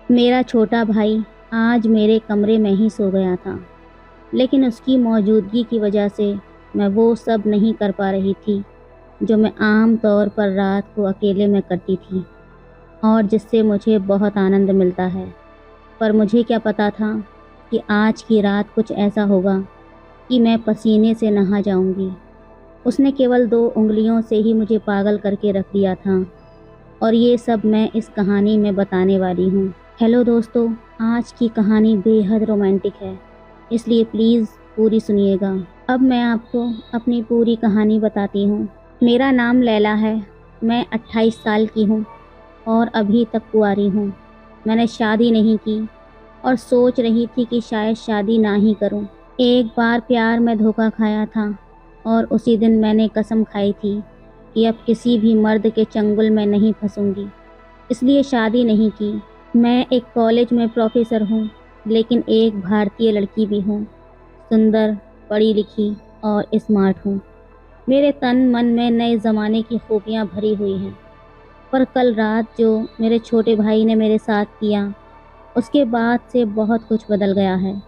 मेरा छोटा भाई आज मेरे कमरे में ही सो गया था, लेकिन उसकी मौजूदगी की वजह से मैं वो सब नहीं कर पा रही थी जो मैं आम तौर पर रात को अकेले में करती थी और जिससे मुझे बहुत आनंद मिलता है। पर मुझे क्या पता था कि आज की रात कुछ ऐसा होगा कि मैं पसीने से नहा जाऊंगी। उसने केवल 2 उंगलियों से ही मुझे पागल करके रख दिया था और ये सब मैं इस कहानी में बताने वाली हूँ। हेलो दोस्तों, आज की कहानी बेहद रोमांटिक है, इसलिए प्लीज़ पूरी सुनिएगा। अब मैं आपको अपनी पूरी कहानी बताती हूँ। मेरा नाम लैला है, मैं 28 साल की हूँ और अभी तक कुंवारी हूँ। मैंने शादी नहीं की और सोच रही थी कि शायद शादी ना ही करूँ। एक बार प्यार में धोखा खाया था और उसी दिन मैंने कसम खाई थी कि अब किसी भी मर्द के चंगुल में नहीं फंसूंगी, इसलिए शादी नहीं की। मैं एक कॉलेज में प्रोफेसर हूँ, लेकिन एक भारतीय लड़की भी हूँ। सुंदर, पढ़ी लिखी और स्मार्ट हूँ। मेरे तन मन में नए ज़माने की खूबियाँ भरी हुई हैं। पर कल रात जो मेरे छोटे भाई ने मेरे साथ किया, उसके बाद से बहुत कुछ बदल गया है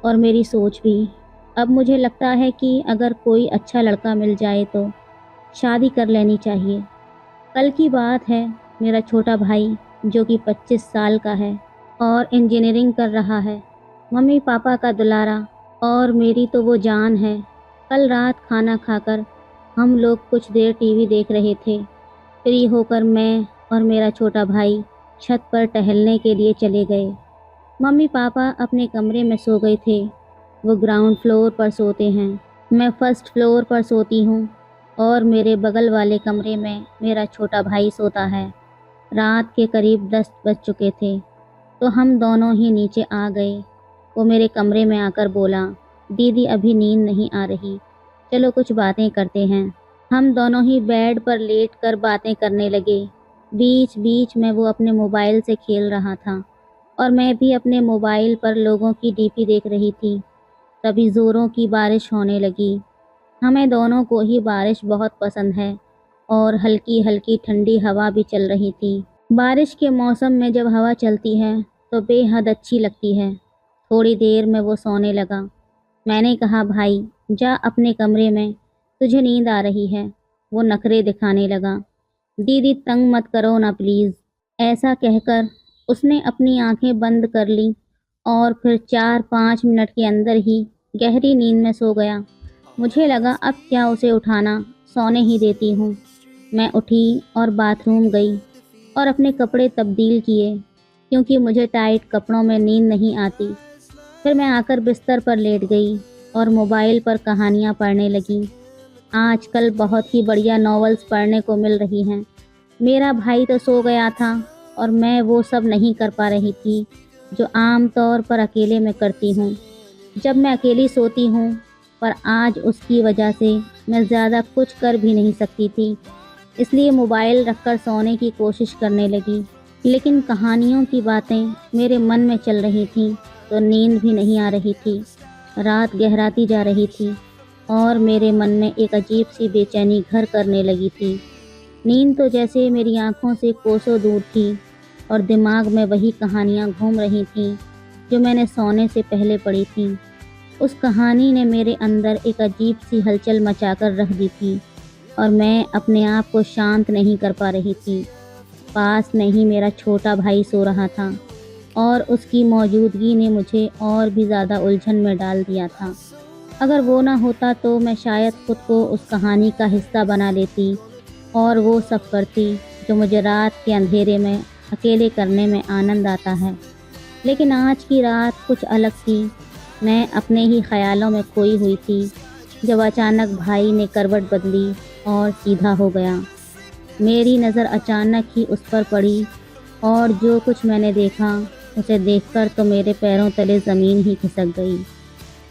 और मेरी सोच भी। अब मुझे लगता है कि अगर कोई अच्छा लड़का मिल जाए तो शादी कर लेनी चाहिए। कल की बात है, मेरा छोटा भाई जो कि 25 साल का है और इंजीनियरिंग कर रहा है, मम्मी पापा का दुलारा और मेरी तो वो जान है। कल रात खाना खाकर हम लोग कुछ देर टीवी देख रहे थे। फ्री होकर मैं और मेरा छोटा भाई छत पर टहलने के लिए चले गए। मम्मी पापा अपने कमरे में सो गए थे, वो ग्राउंड फ्लोर पर सोते हैं, मैं फर्स्ट फ्लोर पर सोती हूँ और मेरे बगल वाले कमरे में मेरा छोटा भाई सोता है। रात के करीब 10 बज चुके थे तो हम दोनों ही नीचे आ गए। वो मेरे कमरे में आकर बोला, दीदी अभी नींद नहीं आ रही, चलो कुछ बातें करते हैं। हम दोनों ही बेड पर लेट कर बातें करने लगे। बीच बीच में वो अपने मोबाइल से खेल रहा था और मैं भी अपने मोबाइल पर लोगों की डीपी देख रही थी। तभी ज़ोरों की बारिश होने लगी। हमें दोनों को ही बारिश बहुत पसंद है और हल्की हल्की ठंडी हवा भी चल रही थी। बारिश के मौसम में जब हवा चलती है तो बेहद अच्छी लगती है। थोड़ी देर में वो सोने लगा। मैंने कहा, भाई जा अपने कमरे में, तुझे नींद आ रही है। वो नखरे दिखाने लगा। दीदी तंग मत करो ना प्लीज़। ऐसा कहकर उसने अपनी आंखें बंद कर लीं और फिर 4-5 मिनट के अंदर ही गहरी नींद में सो गया। मुझे लगा अब क्या उसे उठाना, सोने ही देती हूँ। मैं उठी और बाथरूम गई और अपने कपड़े तब्दील किए क्योंकि मुझे टाइट कपड़ों में नींद नहीं आती। फिर मैं आकर बिस्तर पर लेट गई और मोबाइल पर कहानियाँ पढ़ने लगी। आजकल बहुत ही बढ़िया नॉवेल्स पढ़ने को मिल रही हैं। मेरा भाई तो सो गया था और मैं वो सब नहीं कर पा रही थी जो आम तौर पर अकेले में करती हूँ जब मैं अकेली सोती हूँ। पर आज उसकी वजह से मैं ज़्यादा कुछ कर भी नहीं सकती थी, इसलिए मोबाइल रखकर सोने की कोशिश करने लगी। लेकिन कहानियों की बातें मेरे मन में चल रही थीं तो नींद भी नहीं आ रही थी। रात गहराती जा रही थी और मेरे मन में एक अजीब सी बेचैनी घर करने लगी थी। नींद तो जैसे मेरी आंखों से कोसों दूर थी और दिमाग में वही कहानियाँ घूम रही थीं जो मैंने सोने से पहले पढ़ी थीं। उस कहानी ने मेरे अंदर एक अजीब सी हलचल मचाकर रख दी थी और मैं अपने आप को शांत नहीं कर पा रही थी। पास में ही मेरा छोटा भाई सो रहा था और उसकी मौजूदगी ने मुझे और भी ज़्यादा उलझन में डाल दिया था। अगर वो ना होता तो मैं शायद खुद को उस कहानी का हिस्सा बना लेती और वो सब करती जो मुझे रात के अंधेरे में अकेले करने में आनंद आता है। लेकिन आज की रात कुछ अलग थी। मैं अपने ही ख्यालों में खोई हुई थी जब अचानक भाई ने करवट बदली और सीधा हो गया। मेरी नज़र अचानक ही उस पर पड़ी और जो कुछ मैंने देखा उसे देखकर तो मेरे पैरों तले ज़मीन ही खिसक गई।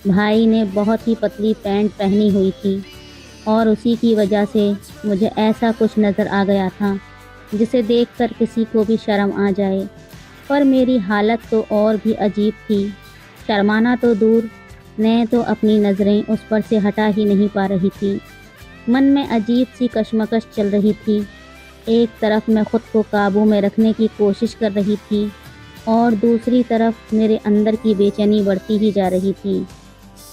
भाई ने बहुत ही पतली पैंट पहनी हुई थी और उसी की वजह से मुझे ऐसा कुछ नज़र आ गया था जिसे देखकर किसी को भी शर्म आ जाए। पर मेरी हालत तो और भी अजीब थी। शर्माना तो दूर, मैं तो अपनी नज़रें उस पर से हटा ही नहीं पा रही थी। मन में अजीब सी कशमकश चल रही थी। एक तरफ मैं खुद को काबू में रखने की कोशिश कर रही थी और दूसरी तरफ मेरे अंदर की बेचैनी बढ़ती ही जा रही थी।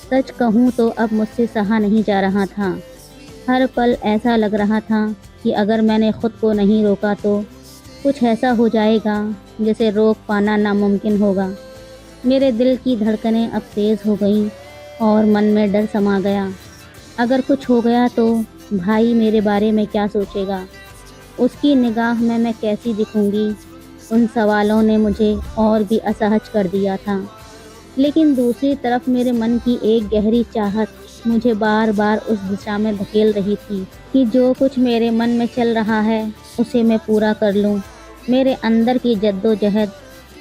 सच कहूँ तो अब मुझसे सहा नहीं जा रहा था। हर पल ऐसा लग रहा था कि अगर मैंने खुद को नहीं रोका तो कुछ ऐसा हो जाएगा जिसे रोक पाना नामुमकिन होगा। मेरे दिल की धड़कनें अब तेज़ हो गईं और मन में डर समा गया। अगर कुछ हो गया तो भाई मेरे बारे में क्या सोचेगा? उसकी निगाह में मैं कैसी दिखूंगी? उन सवालों ने मुझे और भी असहज कर दिया था। लेकिन दूसरी तरफ मेरे मन की एक गहरी चाहत मुझे बार बार उस दिशा में धकेल रही थी कि जो कुछ मेरे मन में चल रहा है उसे मैं पूरा कर लूं। मेरे अंदर की जद्दोजहद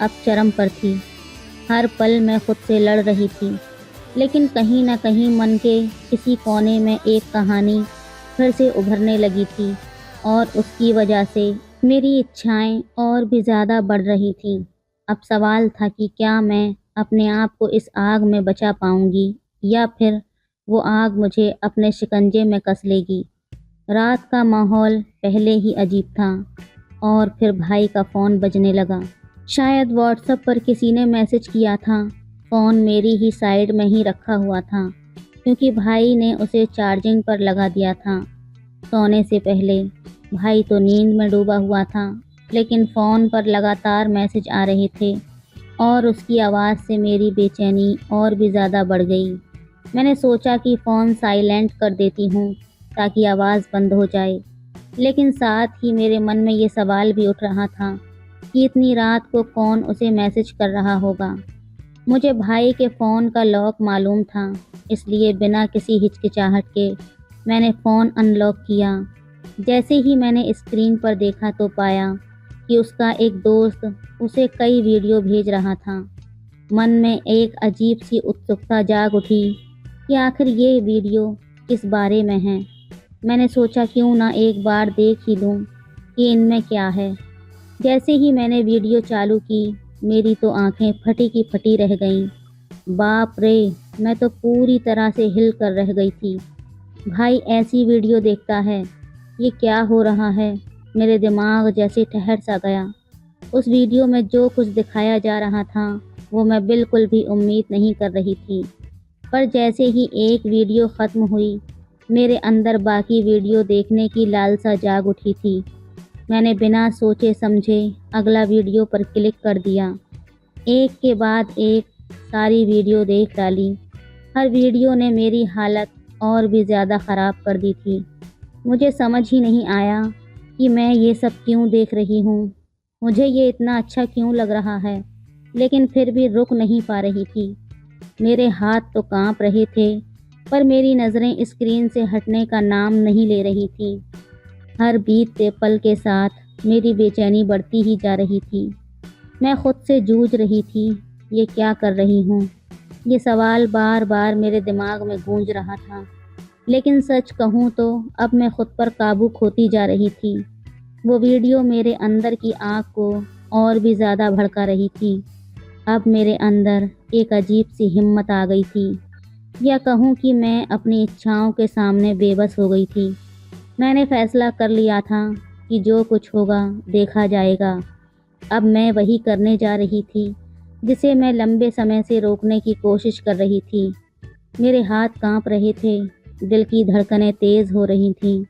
अब चरम पर थी। हर पल मैं खुद से लड़ रही थी, लेकिन कहीं न कहीं मन के किसी कोने में एक कहानी फिर से उभरने लगी थी और उसकी वजह से मेरी इच्छाएं और भी ज़्यादा बढ़ रही थीं। अब सवाल था कि क्या मैं अपने आप को इस आग में बचा पाऊंगी या फिर वो आग मुझे अपने शिकंजे में कस लेगी। रात का माहौल पहले ही अजीब था और फिर भाई का फ़ोन बजने लगा। शायद व्हाट्सएप पर किसी ने मैसेज किया था। फ़ोन मेरी ही साइड में ही रखा हुआ था क्योंकि भाई ने उसे चार्जिंग पर लगा दिया था। सोने से पहले भाई तो नींद में डूबा हुआ था, लेकिन फ़ोन पर लगातार मैसेज आ रहे थे और उसकी आवाज़ से मेरी बेचैनी और भी ज़्यादा बढ़ गई। मैंने सोचा कि फ़ोन साइलेंट कर देती हूँ ताकि आवाज़ बंद हो जाए, लेकिन साथ ही मेरे मन में ये सवाल भी उठ रहा था कि इतनी रात को कौन उसे मैसेज कर रहा होगा। मुझे भाई के फ़ोन का लॉक मालूम था, इसलिए बिना किसी हिचकिचाहट के मैंने फ़ोन अनलॉक किया। जैसे ही मैंने स्क्रीन पर देखा तो पाया कि उसका एक दोस्त उसे कई वीडियो भेज रहा था। मन में एक अजीब सी उत्सुकता जाग उठी कि आखिर ये वीडियो किस बारे में है। मैंने सोचा क्यों ना एक बार देख ही लूँ कि इनमें क्या है। जैसे ही मैंने वीडियो चालू की, मेरी तो आंखें फटी की फटी रह गईं। बाप रे! मैं तो पूरी तरह से हिल कर रह गई थी। भाई ऐसी वीडियो देखता है? ये क्या हो रहा है? मेरे दिमाग जैसे ठहर सा गया। उस वीडियो में जो कुछ दिखाया जा रहा था वो मैं बिल्कुल भी उम्मीद नहीं कर रही थी। पर जैसे ही एक वीडियो ख़त्म हुई, मेरे अंदर बाकी वीडियो देखने की लालसा जाग उठी थी। मैंने बिना सोचे समझे अगला वीडियो पर क्लिक कर दिया। एक के बाद एक सारी वीडियो देख डाली। हर वीडियो ने मेरी हालत और भी ज़्यादा ख़राब कर दी थी। मुझे समझ ही नहीं आया कि मैं ये सब क्यों देख रही हूँ। मुझे ये इतना अच्छा क्यों लग रहा है, लेकिन फिर भी रुक नहीं पा रही थी। मेरे हाथ तो कांप रहे थे, पर मेरी नज़रें स्क्रीन से हटने का नाम नहीं ले रही थी। हर बीतते पल के साथ मेरी बेचैनी बढ़ती ही जा रही थी। मैं खुद से जूझ रही थी, ये क्या कर रही हूँ? ये सवाल बार बार मेरे दिमाग में गूंज रहा था। लेकिन सच कहूँ तो अब मैं खुद पर काबू खोती जा रही थी। वो वीडियो मेरे अंदर की आग को और भी ज़्यादा भड़का रही थी। अब मेरे अंदर एक अजीब सी हिम्मत आ गई थी, या कहूँ कि मैं अपनी इच्छाओं के सामने बेबस हो गई थी। मैंने फैसला कर लिया था कि जो कुछ होगा देखा जाएगा। अब मैं वही करने जा रही थी जिसे मैं लंबे समय से रोकने की कोशिश कर रही थी। मेरे हाथ कांप रहे थे, दिल की धड़कनें तेज़ हो रही थीं।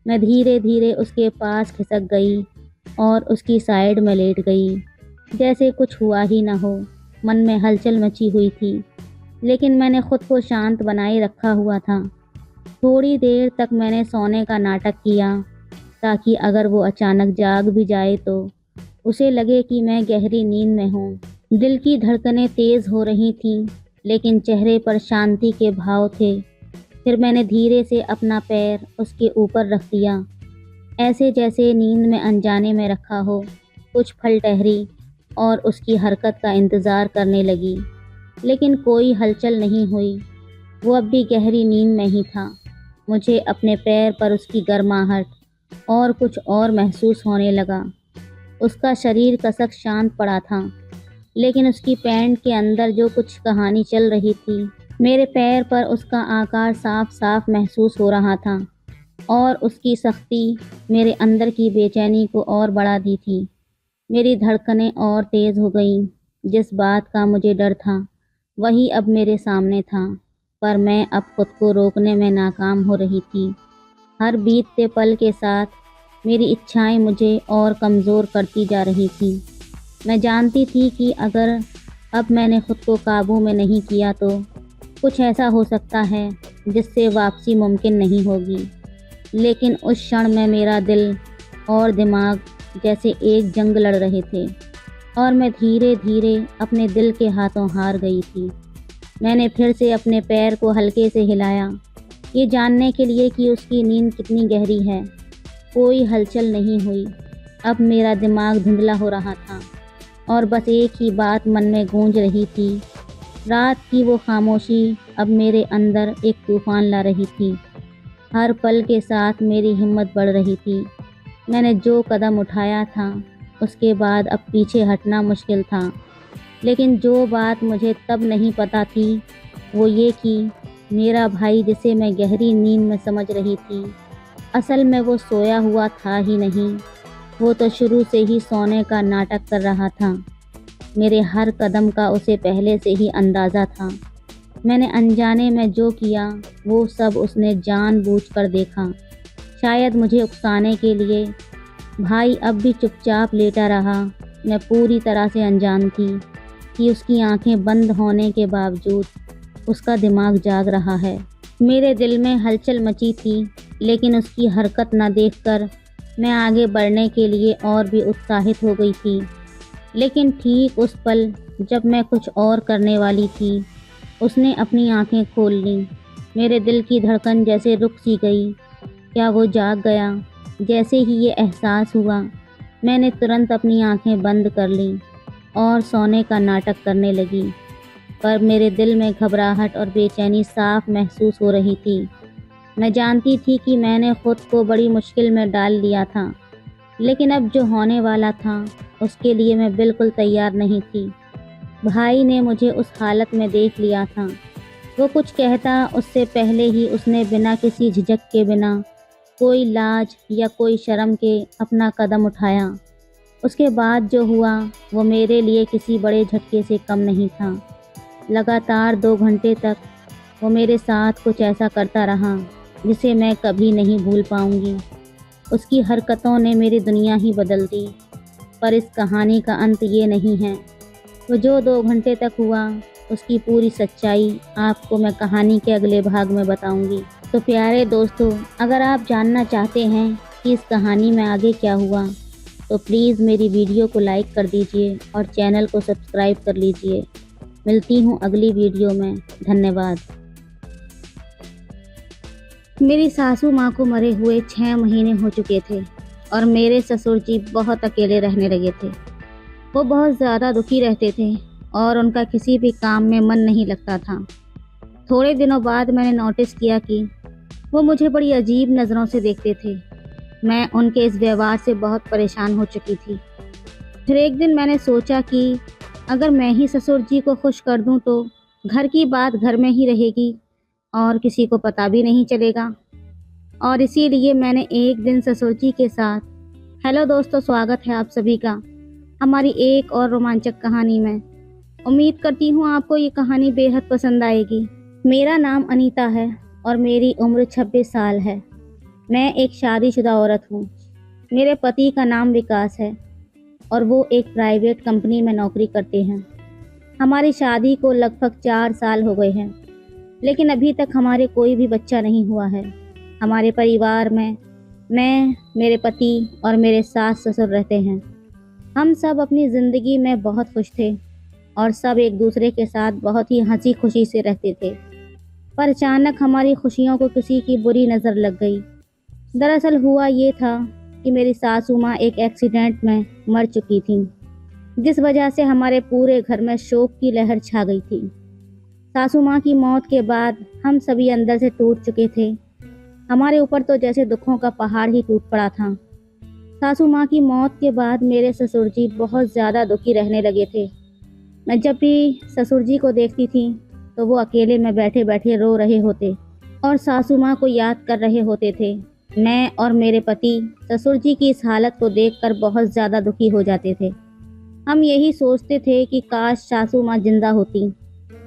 मैं धीरे धीरे उसके पास खिसक गई और उसकी साइड में लेट गई, जैसे कुछ हुआ ही ना हो। मन में हलचल मची हुई थी, लेकिन मैंने खुद को शांत बनाए रखा हुआ था। थोड़ी देर तक मैंने सोने का नाटक किया, ताकि अगर वो अचानक जाग भी जाए तो उसे लगे कि मैं गहरी नींद में हूँ। दिल की धड़कनें तेज़ हो रही थीं, लेकिन चेहरे पर शांति के भाव थे। फिर मैंने धीरे से अपना पैर उसके ऊपर रख दिया, ऐसे जैसे नींद में अनजाने में रखा हो। कुछ पल ठहरी और उसकी हरकत का इंतज़ार करने लगी, लेकिन कोई हलचल नहीं हुई। वो अब भी गहरी नींद में ही था। मुझे अपने पैर पर उसकी गर्माहट और कुछ और महसूस होने लगा। उसका शरीर कसक शांत पड़ा था, लेकिन उसकी पैंट के अंदर जो कुछ कहानी चल रही थी। मेरे पैर पर उसका आकार साफ साफ महसूस हो रहा था और उसकी सख्ती मेरे अंदर की बेचैनी को और बढ़ा दी थी। मेरी धड़कनें और तेज़ हो गईं। जिस बात का मुझे डर था, वही अब मेरे सामने था, पर मैं अब खुद को रोकने में नाकाम हो रही थी। हर बीतते पल के साथ मेरी इच्छाएं मुझे और कमज़ोर करती जा रही थीं। मैं जानती थी कि अगर अब मैंने खुद को काबू में नहीं किया तो कुछ ऐसा हो सकता है जिससे वापसी मुमकिन नहीं होगी। लेकिन उस क्षण में मेरा दिल और दिमाग जैसे एक जंग लड़ रहे थे और मैं धीरे धीरे अपने दिल के हाथों हार गई थी। मैंने फिर से अपने पैर को हल्के से हिलाया, ये जानने के लिए कि उसकी नींद कितनी गहरी है। कोई हलचल नहीं हुई। अब मेरा दिमाग धुंधला हो रहा था और बस एक ही बात मन में गूंज रही थी। रात की वो खामोशी अब मेरे अंदर एक तूफान ला रही थी। हर पल के साथ मेरी हिम्मत बढ़ रही थी। मैंने जो कदम उठाया था उसके बाद अब पीछे हटना मुश्किल था। लेकिन जो बात मुझे तब नहीं पता थी वो ये कि मेरा भाई, जिसे मैं गहरी नींद में समझ रही थी, असल में वो सोया हुआ था ही नहीं। वो तो शुरू से ही सोने का नाटक कर रहा था। मेरे हर कदम का उसे पहले से ही अंदाज़ा था। मैंने अनजाने में जो किया वो सब उसने जानबूझकर देखा, शायद मुझे उकसाने के लिए। भाई अब भी चुपचाप लेटा रहा। मैं पूरी तरह से अनजान थी कि उसकी आंखें बंद होने के बावजूद उसका दिमाग जाग रहा है। मेरे दिल में हलचल मची थी, लेकिन उसकी हरकत न देखकर मैं आगे बढ़ने के लिए और भी उत्साहित हो गई थी। लेकिन ठीक उस पल जब मैं कुछ और करने वाली थी, उसने अपनी आंखें खोल लीं। मेरे दिल की धड़कन जैसे रुक सी गई। क्या वो जाग गया? जैसे ही ये एहसास हुआ, मैंने तुरंत अपनी आंखें बंद कर लीं और सोने का नाटक करने लगी। पर मेरे दिल में घबराहट और बेचैनी साफ महसूस हो रही थी। मैं जानती थी कि मैंने खुद को बड़ी मुश्किल में डाल लिया था, लेकिन अब जो होने वाला था उसके लिए मैं बिल्कुल तैयार नहीं थी। भाई ने मुझे उस हालत में देख लिया था। वो कुछ कहता उससे पहले ही उसने बिना किसी झिझक के, बिना कोई लाज या कोई शर्म के अपना कदम उठाया। उसके बाद जो हुआ वो मेरे लिए किसी बड़े झटके से कम नहीं था। लगातार 2 घंटे तक वो मेरे साथ कुछ ऐसा करता रहा जिसे मैं कभी नहीं भूल पाऊंगी। उसकी हरकतों ने मेरी दुनिया ही बदल दी। पर इस कहानी का अंत ये नहीं है। वो जो 2 घंटे तक हुआ, उसकी पूरी सच्चाई आपको मैं कहानी के अगले भाग में बताऊंगी। तो प्यारे दोस्तों, अगर आप जानना चाहते हैं कि इस कहानी में आगे क्या हुआ, तो प्लीज़ मेरी वीडियो को लाइक कर दीजिए और चैनल को सब्सक्राइब कर लीजिए। मिलती हूँ अगली वीडियो में। धन्यवाद। मेरी सासू माँ को मरे हुए 6 महीने हो चुके थे और मेरे ससुर जी बहुत अकेले रहने लगे थे। वो बहुत ज़्यादा दुखी रहते थे और उनका किसी भी काम में मन नहीं लगता था। थोड़े दिनों बाद मैंने नोटिस किया कि वो मुझे बड़ी अजीब नज़रों से देखते थे। मैं उनके इस व्यवहार से बहुत परेशान हो चुकी थी। फिर एक दिन मैंने सोचा कि अगर मैं ही ससुर जी को खुश कर दूं तो घर की बात घर में ही रहेगी और किसी को पता भी नहीं चलेगा। और इसीलिए मैंने एक दिन ससुर जी के साथ, हेलो दोस्तों, स्वागत है आप सभी का हमारी एक और रोमांचक कहानी में। उम्मीद करती हूँ आपको ये कहानी बेहद पसंद आएगी। मेरा नाम अनीता है और मेरी उम्र 26 साल है। मैं एक शादीशुदा औरत हूँ। मेरे पति का नाम विकास है और वो एक प्राइवेट कंपनी में नौकरी करते हैं। हमारी शादी को लगभग 4 साल हो गए हैं, लेकिन अभी तक हमारे कोई भी बच्चा नहीं हुआ है। हमारे परिवार में मैं, मेरे पति और मेरे सास ससुर रहते हैं। हम सब अपनी ज़िंदगी में बहुत खुश थे और सब एक दूसरे के साथ बहुत ही हंसी खुशी से रहते थे। पर अचानक हमारी खुशियों को किसी की बुरी नज़र लग गई। दरअसल हुआ ये था कि मेरी सासू माँ एक एक्सीडेंट में मर चुकी थीं, जिस वजह से हमारे पूरे घर में शोक की लहर छा गई थी। सासू माँ की मौत के बाद हम सभी अंदर से टूट चुके थे। हमारे ऊपर तो जैसे दुखों का पहाड़ ही टूट पड़ा था। सासू माँ की मौत के बाद मेरे ससुर जी बहुत ज़्यादा दुखी रहने लगे थे। मैं जब भी ससुर जी को देखती थी तो वो अकेले में बैठे बैठे रो रहे होते और सासू माँ को याद कर रहे होते थे। मैं और मेरे पति ससुर जी की इस हालत को देखकर बहुत ज़्यादा दुखी हो जाते थे। हम यही सोचते थे कि काश सासू माँ जिंदा होती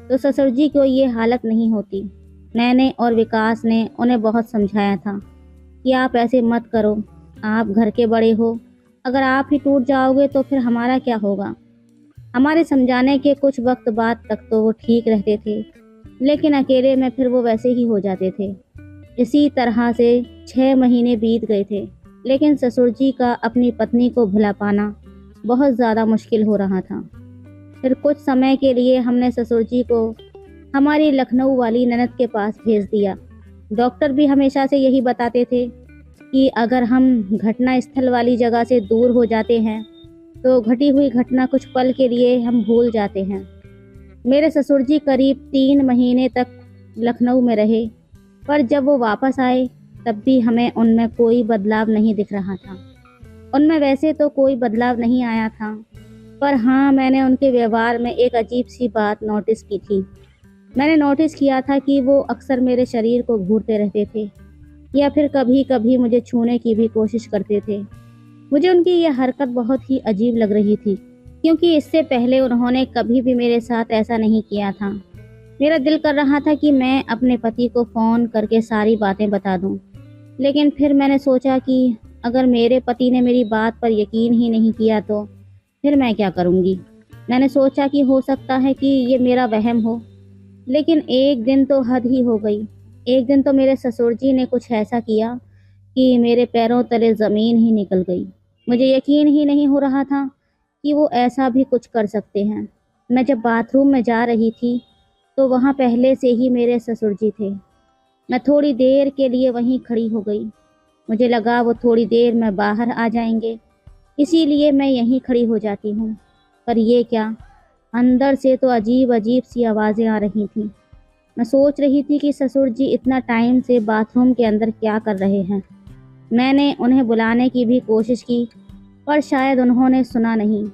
तो ससुर जी को ये हालत नहीं होती। मैंने और विकास ने उन्हें बहुत समझाया था कि आप ऐसे मत करो, आप घर के बड़े हो, अगर आप ही टूट जाओगे तो फिर हमारा क्या होगा। हमारे समझाने के कुछ वक्त बाद तक तो वो ठीक रहते थे, लेकिन अकेले में फिर वो वैसे ही हो जाते थे। इसी तरह से 6 महीने बीत गए थे, लेकिन ससुर जी का अपनी पत्नी को भुला पाना बहुत ज़्यादा मुश्किल हो रहा था। फिर कुछ समय के लिए हमने ससुर जी को हमारी लखनऊ वाली ननद के पास भेज दिया। डॉक्टर भी हमेशा से यही बताते थे कि अगर हम घटना स्थल वाली जगह से दूर हो जाते हैं तो घटी हुई घटना कुछ पल के लिए हम भूल जाते हैं। मेरे ससुर जी करीब 3 महीने तक लखनऊ में रहे, पर जब वो वापस आए तब भी हमें उनमें कोई बदलाव नहीं दिख रहा था। उनमें वैसे तो कोई बदलाव नहीं आया था, पर हाँ, मैंने उनके व्यवहार में एक अजीब सी बात नोटिस की थी। मैंने नोटिस किया था कि वो अक्सर मेरे शरीर को घूरते रहते थे या फिर कभी कभी मुझे छूने की भी कोशिश करते थे। मुझे उनकी यह हरकत बहुत ही अजीब लग रही थी, क्योंकि इससे पहले उन्होंने कभी भी मेरे साथ ऐसा नहीं किया था। मेरा दिल कर रहा था कि मैं अपने पति को फ़ोन करके सारी बातें बता दूं, लेकिन फिर मैंने सोचा कि अगर मेरे पति ने मेरी बात पर यकीन ही नहीं किया तो फिर मैं क्या करूंगी। मैंने सोचा कि हो सकता है कि ये मेरा वहम हो, लेकिन एक दिन तो हद ही हो गई। एक दिन तो मेरे ससुर जी ने कुछ ऐसा किया कि मेरे पैरों तले ज़मीन ही निकल गई। मुझे यकीन ही नहीं हो रहा था कि वो ऐसा भी कुछ कर सकते हैं। मैं जब बाथरूम में जा रही थी तो वहाँ पहले से ही मेरे ससुर जी थे। मैं थोड़ी देर के लिए वहीं खड़ी हो गई। मुझे लगा वो थोड़ी देर में बाहर आ जाएंगे, इसीलिए मैं यहीं खड़ी हो जाती हूँ। पर ये क्या, अंदर से तो अजीब अजीब सी आवाज़ें आ रही थीं। मैं सोच रही थी कि ससुर जी इतना टाइम से बाथरूम के अंदर क्या कर रहे हैं। मैंने उन्हें बुलाने की भी कोशिश की, पर शायद उन्होंने सुना नहीं।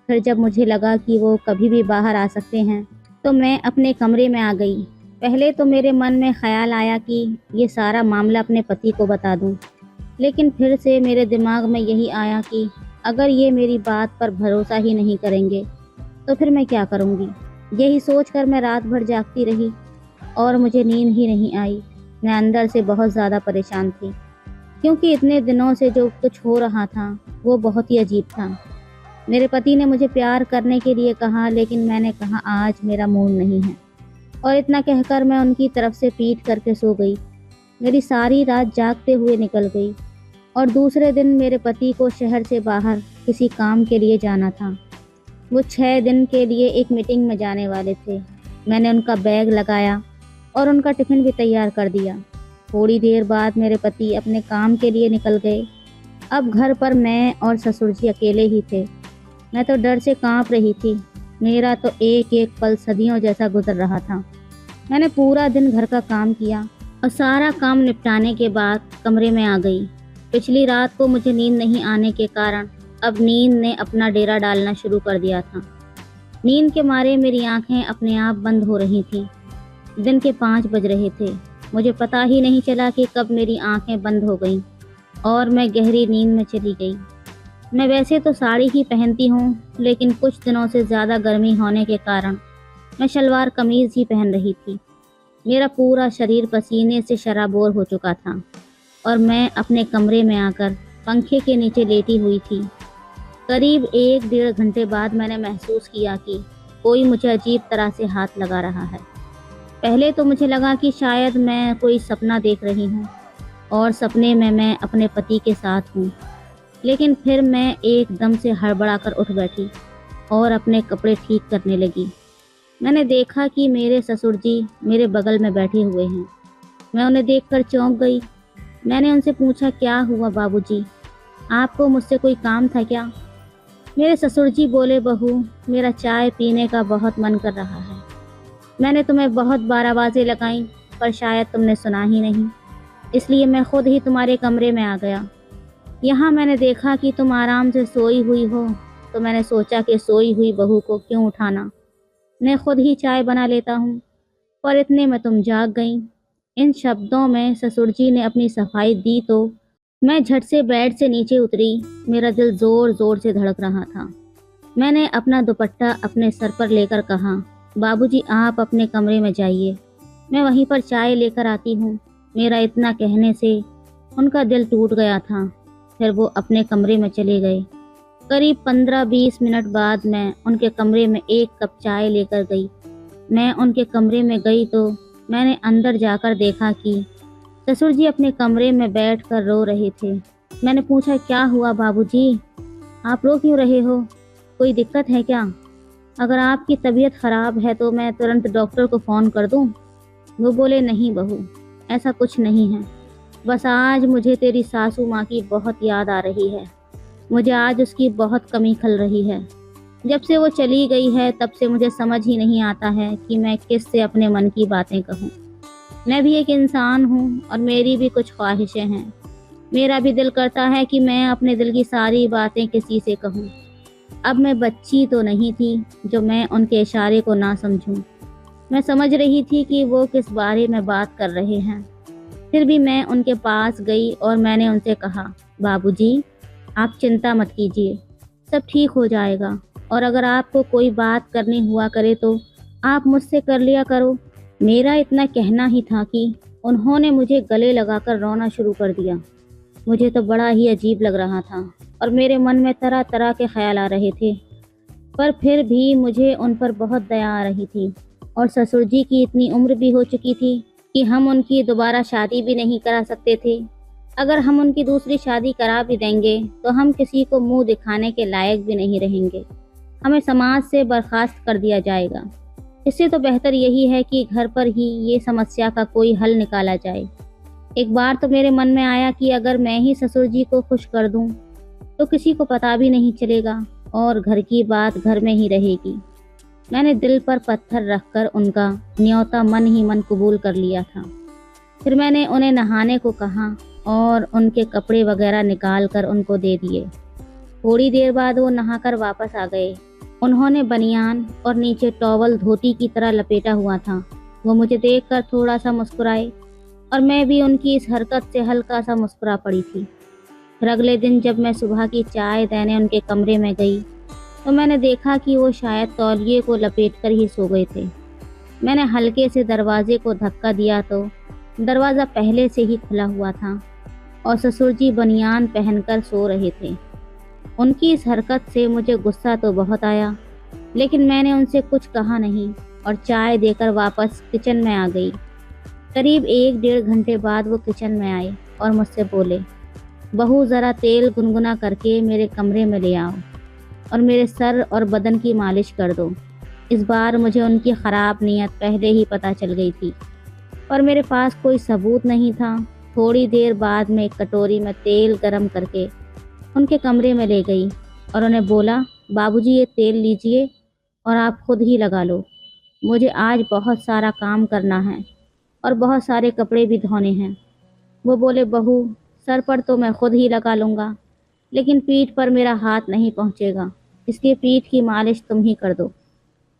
फिर जब मुझे लगा कि वो कभी भी बाहर आ सकते हैं तो मैं अपने कमरे में आ गई। पहले तो मेरे मन में ख्याल आया कि ये सारा मामला अपने पति को बता दूं, लेकिन फिर से मेरे दिमाग में यही आया कि अगर ये मेरी बात पर भरोसा ही नहीं करेंगे तो फिर मैं क्या करूंगी। यही सोचकर मैं रात भर जागती रही और मुझे नींद ही नहीं आई। मैं अंदर से बहुत ज़्यादा परेशान थी, क्योंकि इतने दिनों से जो कुछ हो रहा था वो बहुत ही अजीब था। मेरे पति ने मुझे प्यार करने के लिए कहा, लेकिन मैंने कहा आज मेरा मूड नहीं है, और इतना कहकर मैं उनकी तरफ से पीट करके सो गई। मेरी सारी रात जागते हुए निकल गई और दूसरे दिन मेरे पति को शहर से बाहर किसी काम के लिए जाना था। वो 6 दिन के लिए एक मीटिंग में जाने वाले थे। मैंने उनका बैग लगाया और उनका टिफ़िन भी तैयार कर दिया। थोड़ी देर बाद मेरे पति अपने काम के लिए निकल गए। अब घर पर मैं और ससुर जी अकेले ही थे। मैं तो डर से कांप रही थी। मेरा तो एक एक पल सदियों जैसा गुजर रहा था। मैंने पूरा दिन घर का काम किया और सारा काम निपटाने के बाद कमरे में आ गई। पिछली रात को मुझे नींद नहीं आने के कारण अब नींद ने अपना डेरा डालना शुरू कर दिया था। नींद के मारे मेरी आंखें अपने आप बंद हो रही थीं। दिन के 5 बज रहे थे। मुझे पता ही नहीं चला कि कब मेरी आंखें बंद हो गईं और मैं गहरी नींद में चली गई। मैं वैसे तो साड़ी ही पहनती हूँ, लेकिन कुछ दिनों से ज़्यादा गर्मी होने के कारण मैं शलवार कमीज़ ही पहन रही थी। मेरा पूरा शरीर पसीने से शराबोर हो चुका था और मैं अपने कमरे में आकर पंखे के नीचे लेटी हुई थी। करीब 1 डेढ़ घंटे बाद मैंने महसूस किया कि कोई मुझे अजीब तरह से हाथ लगा रहा है। पहले तो मुझे लगा कि शायद मैं कोई सपना देख रही हूँ और सपने में मैं अपने पति के साथ हूँ, लेकिन फिर मैं एकदम से हड़बड़ाकर उठ बैठी और अपने कपड़े ठीक करने लगी। मैंने देखा कि मेरे ससुर जी मेरे बगल में बैठे हुए हैं। मैं उन्हें देखकर चौंक गई। मैंने उनसे पूछा, क्या हुआ बाबूजी, आपको मुझसे कोई काम था क्या? मेरे ससुर जी बोले, बहू, मेरा चाय पीने का बहुत मन कर रहा है। मैंने तुम्हें बहुत बार आवाज़ें लगाईं, पर शायद तुमने सुना ही नहीं, इसलिए मैं खुद ही तुम्हारे कमरे में आ गया। यहाँ मैंने देखा कि तुम आराम से सोई हुई हो, तो मैंने सोचा कि सोई हुई बहू को क्यों उठाना, मैं खुद ही चाय बना लेता हूँ। पर इतने में तुम जाग गईं। इन शब्दों में ससुर जी ने अपनी सफाई दी तो मैं झट से बेड से नीचे उतरी। मेरा दिल जोर जोर से धड़क रहा था। मैंने अपना दुपट्टा अपने सर पर लेकर कहा, बाबूजी आप अपने कमरे में जाइए, मैं वहीं पर चाय लेकर आती हूँ। मेरा इतना कहने से उनका दिल टूट गया था। फिर वो अपने कमरे में चले गए। करीब 15-20 मिनट बाद मैं उनके कमरे में एक कप चाय लेकर गई। मैं उनके कमरे में गई तो मैंने अंदर जाकर देखा कि ससुर जी अपने कमरे में बैठकर रो रहे थे। मैंने पूछा, क्या हुआ बाबूजी, आप रो क्यों रहे हो? कोई दिक्कत है क्या? अगर आपकी तबीयत खराब है तो मैं तुरंत डॉक्टर को फ़ोन कर दूं? वो बोले, नहीं बहू, ऐसा कुछ नहीं है। बस आज मुझे तेरी सासू माँ की बहुत याद आ रही है। मुझे आज उसकी बहुत कमी खल रही है। जब से वो चली गई है तब से मुझे समझ ही नहीं आता है कि मैं किससे अपने मन की बातें कहूँ। मैं भी एक इंसान हूँ और मेरी भी कुछ ख्वाहिशें हैं। मेरा भी दिल करता है कि मैं अपने दिल की सारी बातें किसी से कहूँ। अब मैं बच्ची तो नहीं थी जो मैं उनके इशारे को ना समझूं। मैं समझ रही थी कि वो किस बारे में बात कर रहे हैं। फिर भी मैं उनके पास गई और मैंने उनसे कहा, बाबूजी आप चिंता मत कीजिए, सब ठीक हो जाएगा। और अगर आपको कोई बात करनी हुआ करे तो आप मुझसे कर लिया करो। मेरा इतना कहना ही था कि उन्होंने मुझे गले लगाकर रोना शुरू कर दिया। मुझे तो बड़ा ही अजीब लग रहा था और मेरे मन में तरह तरह के ख्याल आ रहे थे, पर फिर भी मुझे उन पर बहुत दया आ रही थी। और ससुर जी की इतनी उम्र भी हो चुकी थी कि हम उनकी दोबारा शादी भी नहीं करा सकते थे। अगर हम उनकी दूसरी शादी करा भी देंगे तो हम किसी को मुंह दिखाने के लायक भी नहीं रहेंगे। हमें समाज से बर्खास्त कर दिया जाएगा। इससे तो बेहतर यही है कि घर पर ही ये समस्या का कोई हल निकाला जाए। एक बार तो मेरे मन में आया कि अगर मैं ही ससुर जी को खुश कर दूं तो किसी को पता भी नहीं चलेगा और घर की बात घर में ही रहेगी। मैंने दिल पर पत्थर रखकर उनका न्योता मन ही मन कबूल कर लिया था। फिर मैंने उन्हें नहाने को कहा और उनके कपड़े वगैरह निकाल कर उनको दे दिए। थोड़ी देर बाद वो नहाकर वापस आ गए। उन्होंने बनियान और नीचे टॉवल धोती की तरह लपेटा हुआ था। वो मुझे देखकर थोड़ा सा मुस्कुराए और मैं भी उनकी इस हरकत से हल्का सा मुस्कुरा पड़ी थी। फिर अगले दिन जब मैं सुबह की चाय देने उनके कमरे में गई तो मैंने देखा कि वो शायद तौलिए को लपेटकर ही सो गए थे। मैंने हल्के से दरवाजे को धक्का दिया तो दरवाज़ा पहले से ही खुला हुआ था और ससुर जी बनियान पहनकर सो रहे थे। उनकी इस हरकत से मुझे गुस्सा तो बहुत आया, लेकिन मैंने उनसे कुछ कहा नहीं और चाय देकर वापस किचन में आ गई। करीब 1-1.5 घंटे बाद वो किचन में आए और मुझसे बोले, बहू ज़रा तेल गुनगुना करके मेरे कमरे में ले आओ और मेरे सर और बदन की मालिश कर दो। इस बार मुझे उनकी ख़राब नीयत पहले ही पता चल गई थी और मेरे पास कोई सबूत नहीं था। थोड़ी देर बाद मैं एक कटोरी में तेल गरम करके उनके कमरे में ले गई और उन्हें बोला, बाबूजी ये तेल लीजिए और आप खुद ही लगा लो। मुझे आज बहुत सारा काम करना है और बहुत सारे कपड़े भी धोने हैं। वो बोले, बहू सर पर तो मैं खुद ही लगा लूँगा, लेकिन पीठ पर मेरा हाथ नहीं पहुँचेगा, इसलिए पीठ की मालिश तुम ही कर दो।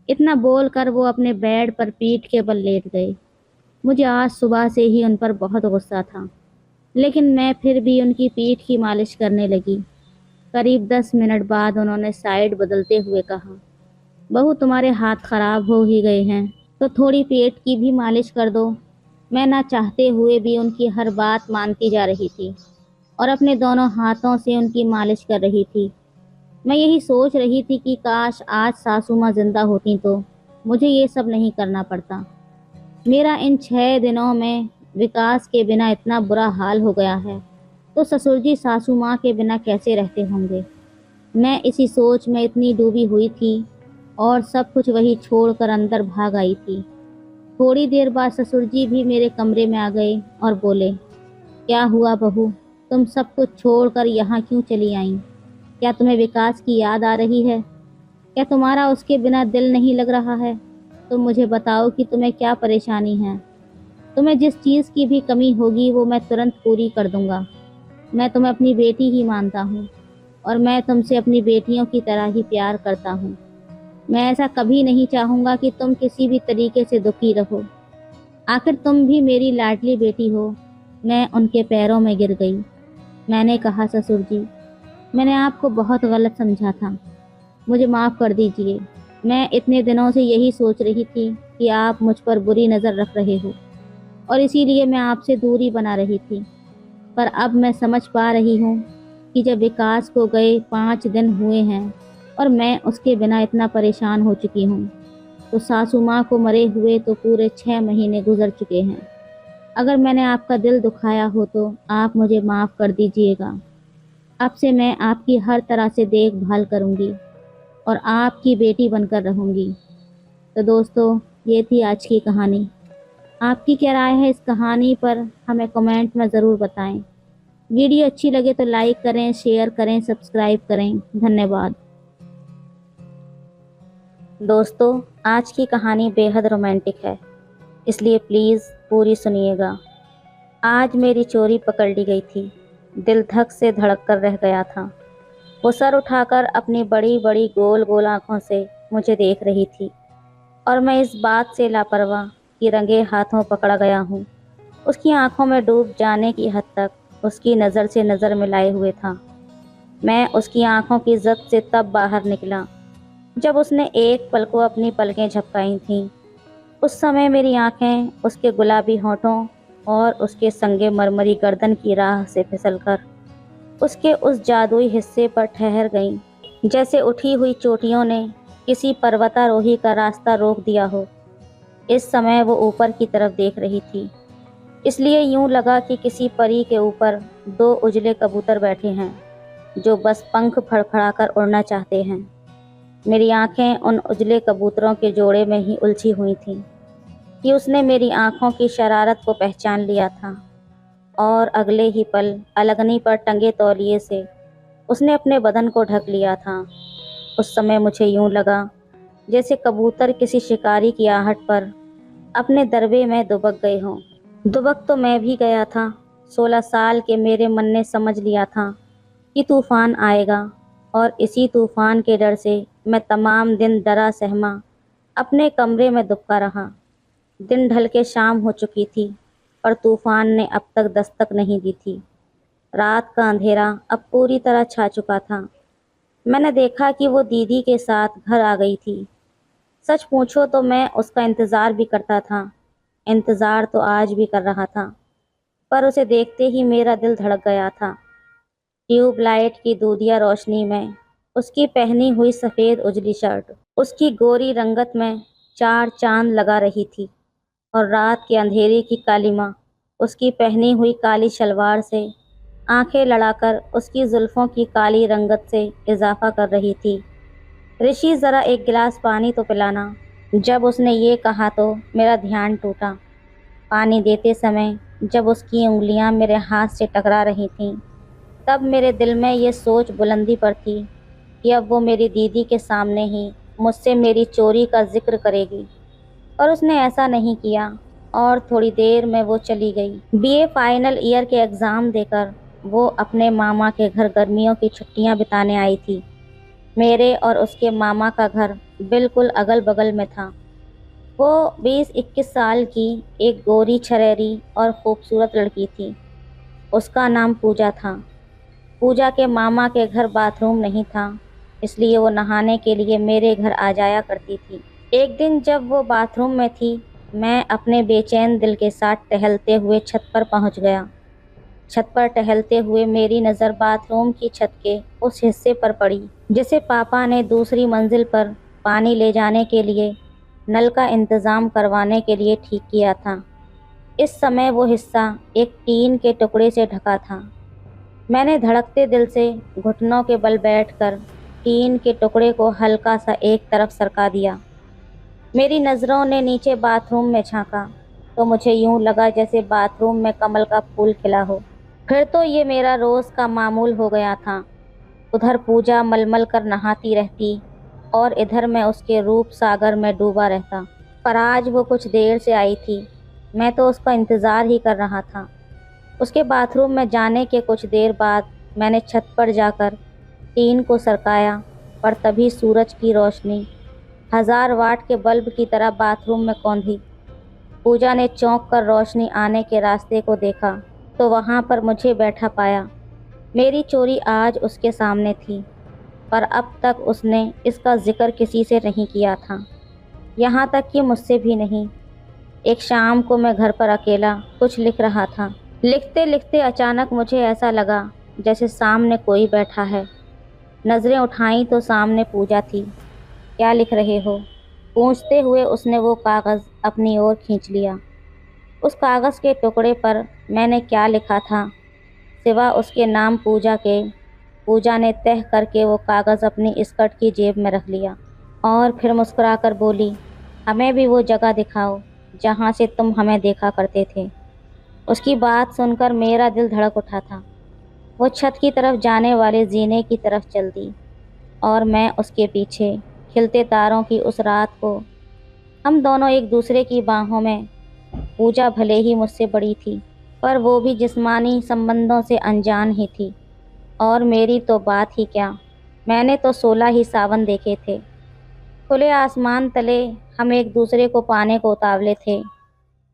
इतना बोलकर वो अपने बेड पर पीठ के बल लेट गए। मुझे आज सुबह से ही उन पर बहुत गुस्सा था, लेकिन मैं फिर भी उनकी पीठ की मालिश करने लगी। करीब 10 मिनट बाद उन्होंने साइड बदलते हुए कहा, बहू तुम्हारे हाथ खराब हो ही गए हैं तो थोड़ी पेट की भी मालिश कर दो। मैं ना चाहते हुए भी उनकी हर बात मानती जा रही थी और अपने दोनों हाथों से उनकी मालिश कर रही थी। मैं यही सोच रही थी कि काश आज सासू माँ जिंदा होती तो मुझे ये सब नहीं करना पड़ता। मेरा इन 6 दिनों में विकास के बिना इतना बुरा हाल हो गया है तो ससुर जी सासू माँ के बिना कैसे रहते होंगे। मैं इसी सोच में इतनी डूबी हुई थी और सब कुछ वही छोड़कर अंदर भाग आई थी। थोड़ी देर बाद ससुर जी भी मेरे कमरे में आ गए और बोले, क्या हुआ बहू, तुम सब कुछ छोड़कर यहाँ क्यों चली आई? क्या तुम्हें विकास की याद आ रही है? क्या तुम्हारा उसके बिना दिल नहीं लग रहा है? तुम मुझे बताओ कि तुम्हें क्या परेशानी है। तुम्हें जिस चीज़ की भी कमी होगी वो मैं तुरंत पूरी कर दूंगा। मैं तुम्हें अपनी बेटी ही मानता हूँ और मैं तुमसे अपनी बेटियों की तरह ही प्यार करता हूँ। मैं ऐसा कभी नहीं चाहूँगा कि तुम किसी भी तरीके से दुखी रहो। आखिर तुम भी मेरी लाडली बेटी हो। मैं उनके पैरों में गिर गई। मैंने कहा, ससुर जी, मैंने आपको बहुत गलत समझा था, मुझे माफ़ कर दीजिए। मैं इतने दिनों से यही सोच रही थी कि आप मुझ पर बुरी नज़र रख रहे हो और इसीलिए मैं आपसे दूरी बना रही थी। पर अब मैं समझ पा रही हूँ कि जब विकास को गए 5 दिन हुए हैं और मैं उसके बिना इतना परेशान हो चुकी हूँ, तो सासू माँ को मरे हुए तो पूरे 6 महीने गुजर चुके हैं। अगर मैंने आपका दिल दुखाया हो तो आप मुझे माफ़ कर दीजिएगा। अब से मैं आपकी हर तरह से देखभाल करूँगी और आपकी बेटी बनकर रहूँगी। तो दोस्तों, ये थी आज की कहानी। आपकी क्या राय है इस कहानी पर हमें कमेंट में ज़रूर बताएं। वीडियो अच्छी लगे तो लाइक करें, शेयर करें, सब्सक्राइब करें। धन्यवाद। दोस्तों, आज की कहानी बेहद रोमांटिक है, इसलिए प्लीज़ पूरी सुनिएगा। आज मेरी चोरी पकड़ ली गई थी। दिल धक से धड़क कर रह गया था। वो सर उठाकर अपनी बड़ी बड़ी गोल गोल आंखों से मुझे देख रही थी और मैं इस बात से लापरवाह कि रंगे हाथों पकड़ा गया हूँ, उसकी आंखों में डूब जाने की हद तक उसकी नज़र से नज़र मिलाए हुए था। मैं उसकी आंखों की जद से तब बाहर निकला जब उसने एक पल को अपनी पलकें झपकाई थीं। उस समय मेरी आंखें उसके गुलाबी होठों और उसके संगे मरमरी गर्दन की राह से फिसलकर उसके उस जादुई हिस्से पर ठहर गईं, जैसे उठी हुई चोटियों ने किसी पर्वतारोही का रास्ता रोक दिया हो। इस समय वो ऊपर की तरफ देख रही थी, इसलिए यूं लगा कि किसी परी के ऊपर 2 उजले कबूतर बैठे हैं जो बस पंख फड़फड़ाकर उड़ना चाहते हैं। मेरी आंखें उन उजले कबूतरों के जोड़े में ही उलझी हुई थीं कि उसने मेरी आंखों की शरारत को पहचान लिया था और अगले ही पल अलगनी पर टंगे तौलिए से उसने अपने बदन को ढक लिया था। उस समय मुझे यूं लगा जैसे कबूतर किसी शिकारी की आहट पर अपने दरबे में दुबक गए हों। दुबक तो मैं भी गया था। 16 साल के मेरे मन ने समझ लिया था कि तूफान आएगा और इसी तूफान के डर से मैं तमाम दिन डरा सहमा अपने कमरे में दुबका रहा। दिन ढल के शाम हो चुकी थी पर तूफान ने अब तक दस्तक नहीं दी थी। रात का अंधेरा अब पूरी तरह छा चुका था। मैंने देखा कि वो दीदी के साथ घर आ गई थी। सच पूछो तो मैं उसका इंतज़ार भी करता था। इंतज़ार तो आज भी कर रहा था, पर उसे देखते ही मेरा दिल धड़क गया था। ट्यूबलाइट की दूधिया रोशनी में उसकी पहनी हुई सफ़ेद उजली शर्ट उसकी गोरी रंगत में 4 चांद लगा रही थी और रात के अंधेरे की कालिमा उसकी पहनी हुई काली शलवार से आंखें लड़ाकर उसकी जुल्फ़ों की काली रंगत से इजाफा कर रही थी। ऋषि, ज़रा एक गिलास पानी तो पिलाना। जब उसने ये कहा तो मेरा ध्यान टूटा। पानी देते समय जब उसकी उंगलियां मेरे हाथ से टकरा रही थीं, तब मेरे दिल में ये सोच बुलंदी पर थी कि अब वो मेरी दीदी के सामने ही मुझसे मेरी चोरी का जिक्र करेगी। पर उसने ऐसा नहीं किया और थोड़ी देर में वो चली गई। बीए फाइनल ईयर के एग्ज़ाम देकर वो अपने मामा के घर गर्मियों की छुट्टियां बिताने आई थी। मेरे और उसके मामा का घर बिल्कुल अगल बगल में था। वो 20-21 साल की एक गोरी छरेरी और खूबसूरत लड़की थी। उसका नाम पूजा था। पूजा के मामा के घर बाथरूम नहीं था, इसलिए वो नहाने के लिए मेरे घर आ जाया करती थी। एक दिन जब वो बाथरूम में थी, मैं अपने बेचैन दिल के साथ टहलते हुए छत पर पहुंच गया। छत पर टहलते हुए मेरी नज़र बाथरूम की छत के उस हिस्से पर पड़ी जिसे पापा ने दूसरी मंजिल पर पानी ले जाने के लिए नल का इंतज़ाम करवाने के लिए ठीक किया था। इस समय वो हिस्सा एक टीन के टुकड़े से ढका था। मैंने धड़कते दिल से घुटनों के बल बैठकर टीन के टुकड़े को हल्का सा एक तरफ सरका दिया। मेरी नज़रों ने नीचे बाथरूम में झांका तो मुझे यूं लगा जैसे बाथरूम में कमल का फूल खिला हो। फिर तो ये मेरा रोज़ का मामूल हो गया था। उधर पूजा मलमल कर नहाती रहती और इधर मैं उसके रूप सागर में डूबा रहता। पर आज वो कुछ देर से आई थी। मैं तो उसका इंतज़ार ही कर रहा था। उसके बाथरूम में जाने के कुछ देर बाद मैंने छत पर जाकर टीन को सरकाया, पर तभी सूरज की रोशनी 1000 वाट के बल्ब की तरह बाथरूम में कौंधी। पूजा ने चौंक कर रोशनी आने के रास्ते को देखा तो वहाँ पर मुझे बैठा पाया। मेरी चोरी आज उसके सामने थी, पर अब तक उसने इसका जिक्र किसी से नहीं किया था, यहाँ तक कि मुझसे भी नहीं। एक शाम को मैं घर पर अकेला कुछ लिख रहा था। लिखते लिखते अचानक मुझे ऐसा लगा जैसे सामने कोई बैठा है। नज़रें उठाई तो सामने पूजा थी। क्या लिख रहे हो? पूछते हुए उसने वो कागज़ अपनी ओर खींच लिया। उस कागज़ के टुकड़े पर मैंने क्या लिखा था, सिवा उसके नाम पूजा के। पूजा ने तह करके वो कागज़ अपनी स्कर्ट की जेब में रख लिया और फिर मुस्कुराकर बोली, हमें भी वो जगह दिखाओ जहाँ से तुम हमें देखा करते थे। उसकी बात सुनकर मेरा दिल धड़क उठा था। वो छत की तरफ जाने वाले जीने की तरफ चल दी और मैं उसके पीछे। खिलते तारों की उस रात को हम दोनों एक दूसरे की बाहों में। पूजा भले ही मुझसे बड़ी थी, पर वो भी जिस्मानी संबंधों से अनजान ही थी। और मेरी तो बात ही क्या, मैंने तो 16 ही सावन देखे थे। खुले आसमान तले हम एक दूसरे को पाने को उतावले थे,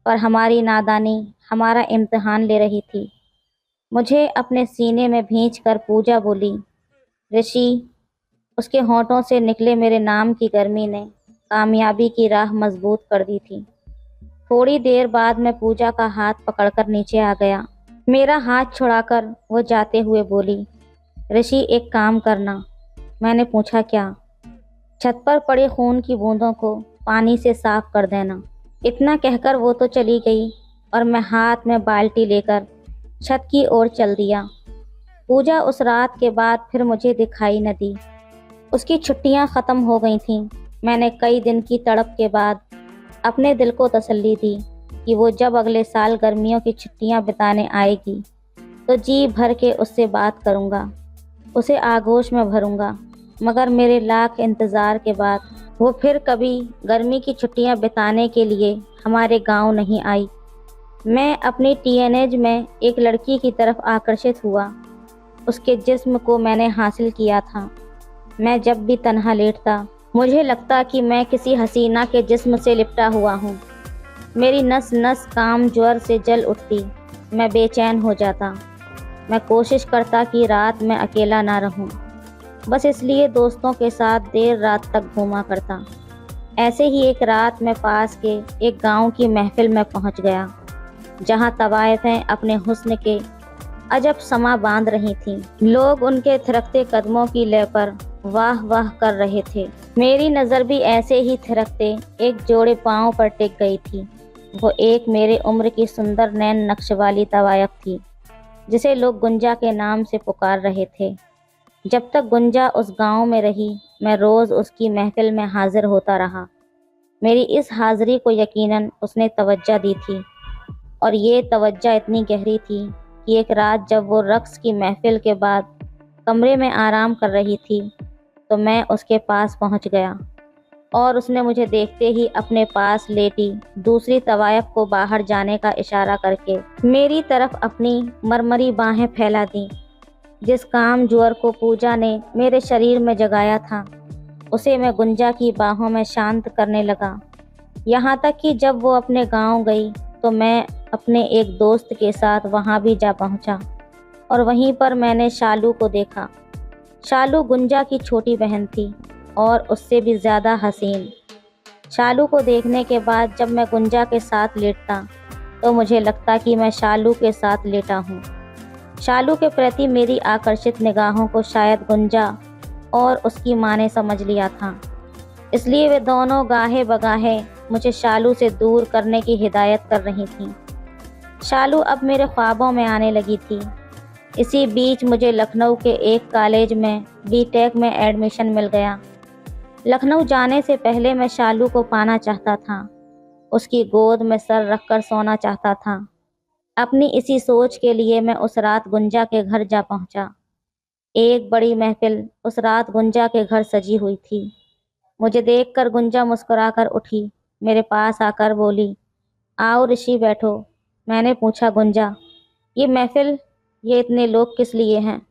पर हमारी नादानी हमारा इम्तिहान ले रही थी। मुझे अपने सीने में भींच कर पूजा बोली, ऋषि। उसके होंठों से निकले मेरे नाम की गर्मी ने कामयाबी की राह मजबूत कर दी थी। थोड़ी देर बाद मैं पूजा का हाथ पकड़कर नीचे आ गया। मेरा हाथ छुड़ाकर वो जाते हुए बोली, ऋषि एक काम करना। मैंने पूछा, क्या? छत पर पड़े खून की बूंदों को पानी से साफ कर देना। इतना कहकर वो तो चली गई और मैं हाथ में बाल्टी लेकर छत की ओर चल दिया। पूजा उस रात के बाद फिर मुझे दिखाई न दी। उसकी छुट्टियां ख़त्म हो गई थीं। मैंने कई दिन की तड़प के बाद अपने दिल को तसल्ली दी कि वो जब अगले साल गर्मियों की छुट्टियां बिताने आएगी तो जी भर के उससे बात करूंगा, उसे आगोश में भरूंगा। मगर मेरे लाख इंतज़ार के बाद वो फिर कभी गर्मी की छुट्टियां बिताने के लिए हमारे गांव नहीं आई। मैं अपनी टीनेज में एक लड़की की तरफ आकर्षित हुआ। उसके जिस्म को मैंने हासिल किया था। मैं जब भी तन्हा लेटता मुझे लगता कि मैं किसी हसीना के जिस्म से लिपटा हुआ हूँ। मेरी नस नस काम ज्वर से जल उठती। मैं बेचैन हो जाता। मैं कोशिश करता कि रात में अकेला ना रहूं, बस इसलिए दोस्तों के साथ देर रात तक घूमा करता। ऐसे ही एक रात मैं पास के एक गांव की महफिल में पहुंच गया, जहां तवायफें अपने हुस्न के अजब समा बांध रही थीं। लोग उनके थिरकते कदमों की लय पर वाह वाह कर रहे थे। मेरी नज़र भी ऐसे ही थिरकते एक जोड़े पाँव पर टिक गई थी। वो एक मेरे उम्र की सुंदर नैन नक्श वाली तवायफ थी, जिसे लोग गुंजा के नाम से पुकार रहे थे। जब तक गुंजा उस गांव में रही, मैं रोज़ उसकी महफिल में हाजिर होता रहा। मेरी इस हाज़िरी को यकीनन उसने तवज्जो दी थी, और ये तवज्जो इतनी गहरी थी कि एक रात जब वो रक्स की महफिल के बाद कमरे में आराम कर रही थी, तो मैं उसके पास पहुंच गया और उसने मुझे देखते ही अपने पास लेटी दूसरी तवायफ को बाहर जाने का इशारा करके मेरी तरफ अपनी मरमरी बाहें फैला दी। जिस काम जुअर को पूजा ने मेरे शरीर में जगाया था, उसे मैं गुंजा की बाहों में शांत करने लगा। यहाँ तक कि जब वो अपने गांव गई तो मैं अपने एक दोस्त के साथ वहाँ भी जा पहुँचा, और वहीं पर मैंने शालू को देखा। शालू गुंजा की छोटी बहन थी और उससे भी ज़्यादा हसीन। शालू को देखने के बाद जब मैं गुंजा के साथ लेटता तो मुझे लगता कि मैं शालू के साथ लेटा हूँ। शालू के प्रति मेरी आकर्षित निगाहों को शायद गुंजा और उसकी माँ ने समझ लिया था, इसलिए वे दोनों गाहे बगाहे मुझे शालू से दूर करने की हिदायत कर रही थीं। शालू अब मेरे ख्वाबों में आने लगी थी। इसी बीच मुझे लखनऊ के एक कॉलेज में बीटेक में एडमिशन मिल गया। लखनऊ जाने से पहले मैं शालू को पाना चाहता था, उसकी गोद में सर रखकर सोना चाहता था। अपनी इसी सोच के लिए मैं उस रात गुंजा के घर जा पहुंचा। एक बड़ी महफिल उस रात गुंजा के घर सजी हुई थी। मुझे देखकर गुंजा मुस्कुराकर उठी, मेरे पास आकर बोली, आओ ऋषि बैठो। मैंने पूछा, गुंजा ये महफिल, ये इतने लोग किस लिए हैं?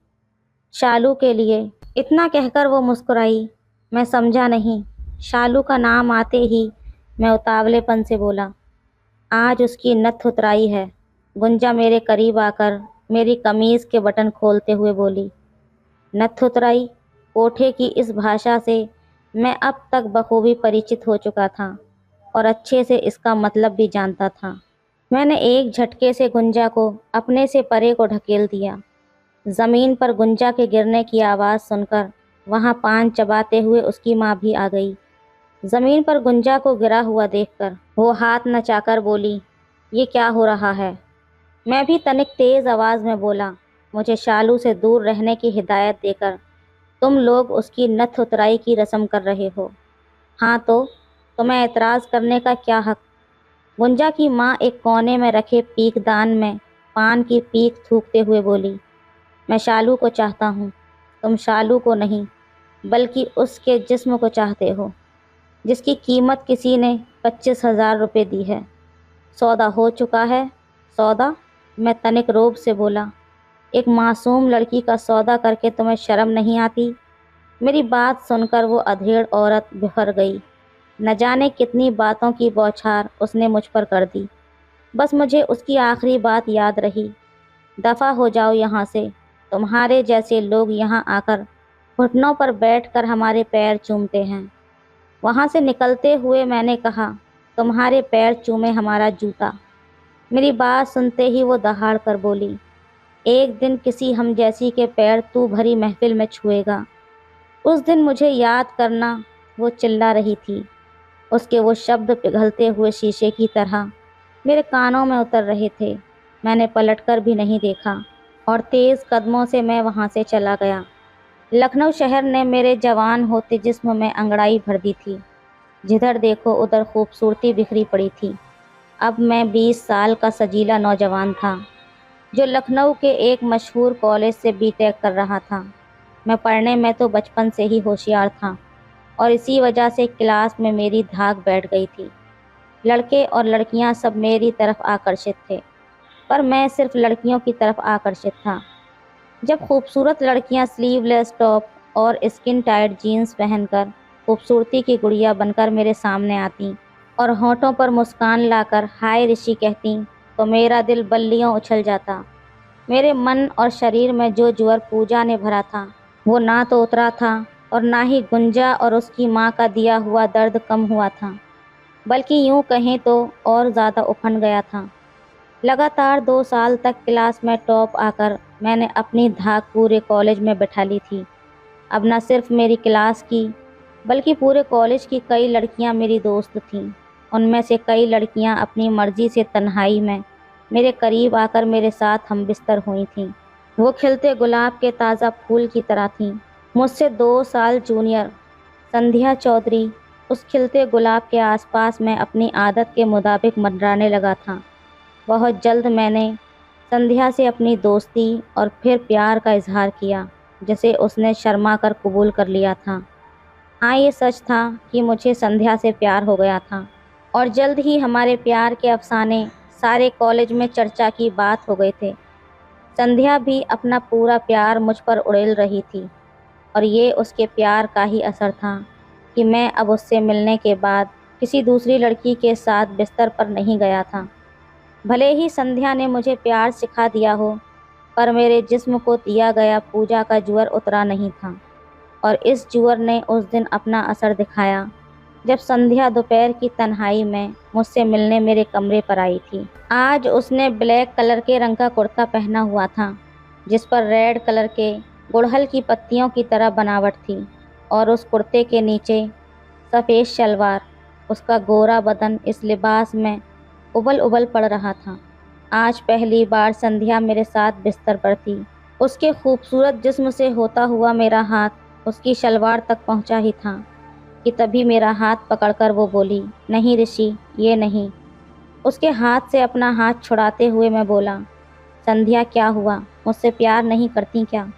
शालू के लिए। इतना कहकर वो मुस्कुराई। मैं समझा नहीं। शालू का नाम आते ही मैं उतावलेपन से बोला, आज उसकी नथ उतराई है। गुंजा मेरे करीब आकर मेरी कमीज के बटन खोलते हुए बोली। नथुतराई कोठे की इस भाषा से मैं अब तक बखूबी परिचित हो चुका था और अच्छे से इसका मतलब भी जानता था। मैंने एक झटके से गुंजा को अपने से परे को ढकेल दिया। जमीन पर गुंजा के गिरने की आवाज़ सुनकर वहां पान चबाते हुए उसकी माँ भी आ गई। जमीन पर गुंजा को गिरा हुआ देखकर वो हाथ नचाकर बोली, ये क्या हो रहा है? मैं भी तनिक तेज आवाज़ में बोला, मुझे शालू से दूर रहने की हिदायत देकर तुम लोग उसकी नथ उतराई की रस्म कर रहे हो। हाँ तो तुम्हें एतराज़ करने का क्या हक? गुंजा की माँ एक कोने में रखे पीकदान में पान की पीक थूकते हुए बोली, मैं शालू को चाहता हूँ। तुम शालू को नहीं बल्कि उसके जिस्म को चाहते हो जिसकी कीमत किसी ने 25,000 रुपये दी है। सौदा हो चुका है। सौदा? मैं तनिक रोब से बोला, एक मासूम लड़की का सौदा करके तुम्हें शर्म नहीं आती? मेरी बात सुनकर वो अधेड़ औरत बिफर गई। न जाने कितनी बातों की बौछार उसने मुझ पर कर दी। बस मुझे उसकी आखिरी बात याद रही, दफ़ा हो जाओ यहाँ से। तुम्हारे जैसे लोग यहाँ आकर घुटनों पर बैठकर हमारे पैर चूमते हैं। वहाँ से निकलते हुए मैंने कहा, तुम्हारे पैर चूमे हमारा जूता। मेरी बात सुनते ही वो दहाड़ कर बोली, एक दिन किसी हम जैसी के पैर तू भरी महफिल में छुएगा। उस दिन मुझे याद करना। वो चिल्ला रही थी। उसके वो शब्द पिघलते हुए शीशे की तरह मेरे कानों में उतर रहे थे। मैंने पलटकर भी नहीं देखा और तेज़ कदमों से मैं वहाँ से चला गया। लखनऊ शहर ने मेरे जवान होते जिस्म में अंगड़ाई भर दी थी। जिधर देखो उधर खूबसूरती बिखरी पड़ी थी। अब मैं 20 साल का सजीला नौजवान था जो लखनऊ के एक मशहूर कॉलेज से बीटेक कर रहा था। मैं पढ़ने में तो बचपन से ही होशियार था और इसी वजह से क्लास में मेरी धाक बैठ गई थी। लड़के और लड़कियां सब मेरी तरफ आकर्षित थे, पर मैं सिर्फ लड़कियों की तरफ आकर्षित था। जब खूबसूरत लड़कियां स्लीवलेस टॉप और स्किन टाइट जीन्स पहनकर खूबसूरती की गुड़िया बनकर मेरे सामने आती और होंठों पर मुस्कान लाकर हाय ऋषि कहती, तो मेरा दिल बल्लियों उछल जाता। मेरे मन और शरीर में जो जुअर पूजा ने भरा था वो ना तो उतरा था और ना ही गुंजा और उसकी माँ का दिया हुआ दर्द कम हुआ था, बल्कि यूं कहें तो और ज़्यादा उफंड गया था। लगातार 2 साल तक क्लास में टॉप आकर मैंने अपनी धाक पूरे कॉलेज में बैठा ली थी। अब न सिर्फ मेरी क्लास की बल्कि पूरे कॉलेज की कई लड़कियां मेरी दोस्त थीं। उनमें से कई लड़कियां अपनी मर्जी से तन्हाई में मेरे करीब आकर मेरे साथ हम बिस्तर हुई थीं। वो खिलते गुलाब के ताज़ा फूल की तरह थीं। मुझसे 2 साल जूनियर संध्या चौधरी उस खिलते गुलाब के आसपास मैं अपनी आदत के मुताबिक मंडराने लगा था। बहुत जल्द मैंने संध्या से अपनी दोस्ती और फिर प्यार का इजहार किया, जिसे उसने शर्मा कर कबूल कर लिया था। हाँ, ये सच था कि मुझे संध्या से प्यार हो गया था और जल्द ही हमारे प्यार के अफसाने सारे कॉलेज में चर्चा की बात हो गए थे। संध्या भी अपना पूरा प्यार मुझ पर उड़ेल रही थी और ये उसके प्यार का ही असर था कि मैं अब उससे मिलने के बाद किसी दूसरी लड़की के साथ बिस्तर पर नहीं गया था। भले ही संध्या ने मुझे प्यार सिखा दिया हो, पर मेरे जिस्म को दिया गया पूजा का जुअर उतरा नहीं था और इस जुअर ने उस दिन अपना असर दिखाया जब संध्या दोपहर की तन्हाई में मुझसे मिलने मेरे कमरे पर आई थी। आज उसने ब्लैक कलर के रंग का कुर्ता पहना हुआ था जिस पर रेड कलर के गुड़हल की पत्तियों की तरह बनावट थी और उस कुर्ते के नीचे सफ़ेद शलवार। उसका गोरा बदन इस लिबास में उबल उबल पड़ रहा था। आज पहली बार संध्या मेरे साथ बिस्तर पर थी। उसके खूबसूरत जिस्म से होता हुआ मेरा हाथ उसकी शलवार तक पहुंचा ही था कि तभी मेरा हाथ पकड़कर वो बोली, नहीं ऋषि, ये नहीं। उसके हाथ से अपना हाथ छुड़ाते हुए मैं बोला, संध्या क्या हुआ, मुझसे प्यार नहीं करती क्या?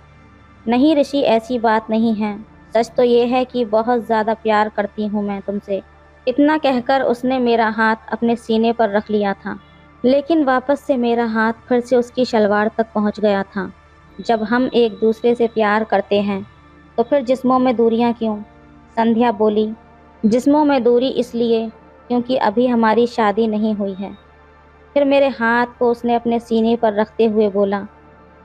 नहीं ऋषि, ऐसी बात नहीं है। सच तो ये है कि बहुत ज़्यादा प्यार करती हूँ मैं तुमसे। इतना कहकर उसने मेरा हाथ अपने सीने पर रख लिया था, लेकिन वापस से मेरा हाथ फिर से उसकी शलवार तक पहुँच गया था। जब हम एक दूसरे से प्यार करते हैं तो फिर जिस्मों में दूरियां क्यों? संध्या बोली, जिस्मों में दूरी इसलिए क्योंकि अभी हमारी शादी नहीं हुई है। फिर मेरे हाथ को उसने अपने सीने पर रखते हुए बोला,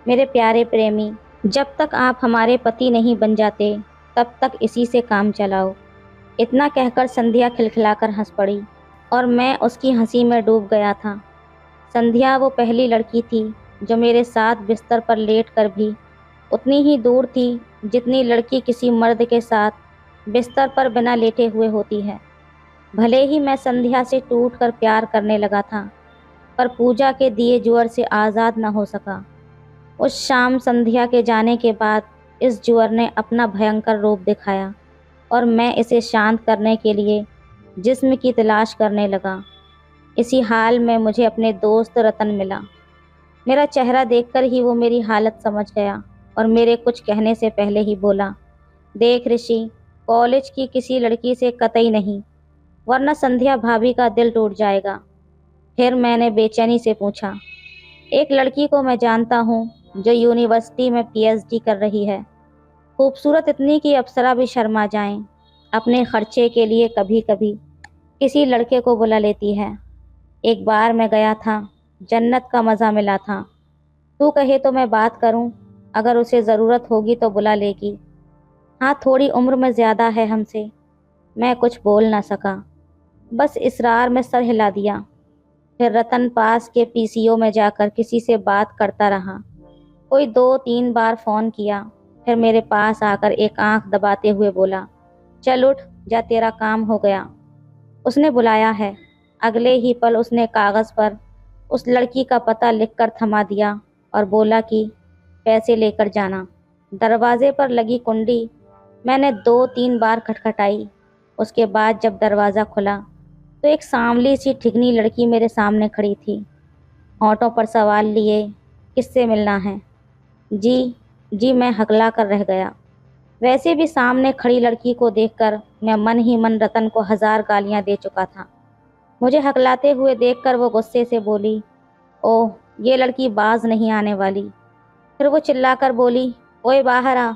मेरे प्यारे प्रेमी, जब तक आप हमारे पति नहीं बन जाते तब तक इसी से काम चलाओ। इतना कहकर संध्या खिलखिलाकर हंस पड़ी और मैं उसकी हंसी में डूब गया था। संध्या वो पहली लड़की थी जो मेरे साथ बिस्तर पर लेट कर भी उतनी ही दूर थी जितनी लड़की किसी मर्द के साथ बिस्तर पर बिना लेटे हुए होती है। भले ही मैं संध्या से टूटकर प्यार करने लगा था, पर पूजा के दिए जुअर से आज़ाद न हो सका। उस शाम संध्या के जाने के बाद इस जुअर ने अपना भयंकर रूप दिखाया और मैं इसे शांत करने के लिए जिस्म की तलाश करने लगा। इसी हाल में मुझे अपने दोस्त रतन मिला। मेरा चेहरा देखकर ही वो मेरी हालत समझ गया और मेरे कुछ कहने से पहले ही बोला, देख ऋषि, कॉलेज की किसी लड़की से कतई नहीं, वरना संध्या भाभी का दिल टूट जाएगा। फिर मैंने बेचैनी से पूछा, एक लड़की को मैं जानता हूँ जो यूनिवर्सिटी में पीएचडी कर रही है, खूबसूरत इतनी कि अप्सरा भी शर्मा जाएं, अपने खर्चे के लिए कभी कभी किसी लड़के को बुला लेती है। एक बार मैं गया था, जन्नत का मज़ा मिला था। तू कहे तो मैं बात करूं, अगर उसे ज़रूरत होगी तो बुला लेगी। हाँ, थोड़ी उम्र में ज़्यादा है हमसे। मैं कुछ बोल ना सका, बस इसरार में सर हिला दिया। फिर रतन पास के पीसीओ में जाकर किसी से बात करता रहा। कोई 2-3 बार फ़ोन किया, फिर मेरे पास आकर एक आंख दबाते हुए बोला, चल उठ जा, तेरा काम हो गया। उसने बुलाया है। अगले ही पल उसने कागज़ पर उस लड़की का पता लिखकर थमा दिया और बोला कि पैसे लेकर जाना। दरवाजे पर लगी कुंडी मैंने 2-3 बार खटखटाई। उसके बाद जब दरवाज़ा खुला तो एक सांवली सी ठिगनी लड़की मेरे सामने खड़ी थी, होंठों पर सवाल लिए, किससे मिलना है? जी जी, मैं हकला कर रह गया। वैसे भी सामने खड़ी लड़की को देखकर मैं मन ही मन रतन को 1000 गालियां दे चुका था। मुझे हकलाते हुए देखकर वो गुस्से से बोली, ओह, ये लड़की बाज नहीं आने वाली। फिर वो चिल्लाकर बोली, ओए बाहर आ।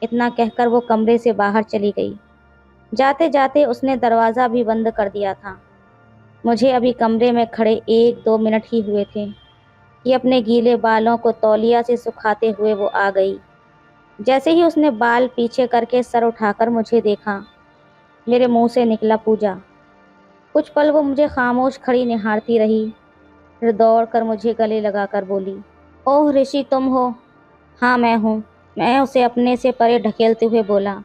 इतना कहकर वो कमरे से बाहर चली गई। जाते जाते उसने दरवाज़ा भी बंद कर दिया था। मुझे अभी कमरे में खड़े 1-2 मिनट ही हुए थे कि अपने गीले बालों को तौलिया से सुखाते हुए वो आ गई। जैसे ही उसने बाल पीछे करके सर उठाकर मुझे देखा, मेरे मुंह से निकला, पूजा। कुछ पल वो मुझे खामोश खड़ी निहारती रही, फिर दौड़कर मुझे गले लगाकर बोली, ओह ऋषि, तुम हो? हाँ मैं हूँ, मैं उसे अपने से परे ढकेलते हुए बोला।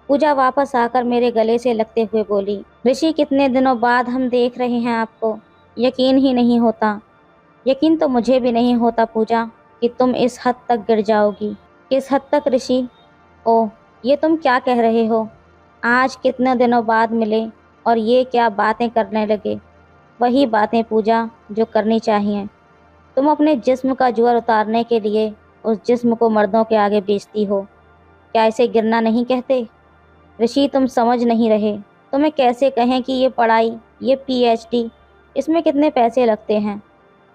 पूजा वापस आकर मेरे गले से लगते हुए बोली, ऋषि, कितने दिनों बाद हम देख रहे हैं आपको, यकीन ही नहीं होता। यकीन तो मुझे भी नहीं होता पूजा कि तुम इस हद तक गिर जाओगी। किस हद तक ऋषि? ओह, ये तुम क्या कह रहे हो? आज कितने दिनों बाद मिले और ये क्या बातें करने लगे? वही बातें पूजा जो करनी चाहिए। तुम अपने जिस्म का जुअर उतारने के लिए उस जिस्म को मर्दों के आगे बेचती हो। क्या इसे गिरना नहीं कहते? ऋषि, तुम समझ नहीं रहे। तुम्हें कैसे कहें कि ये पढ़ाई, ये पीएचडी, इसमें कितने पैसे लगते हैं?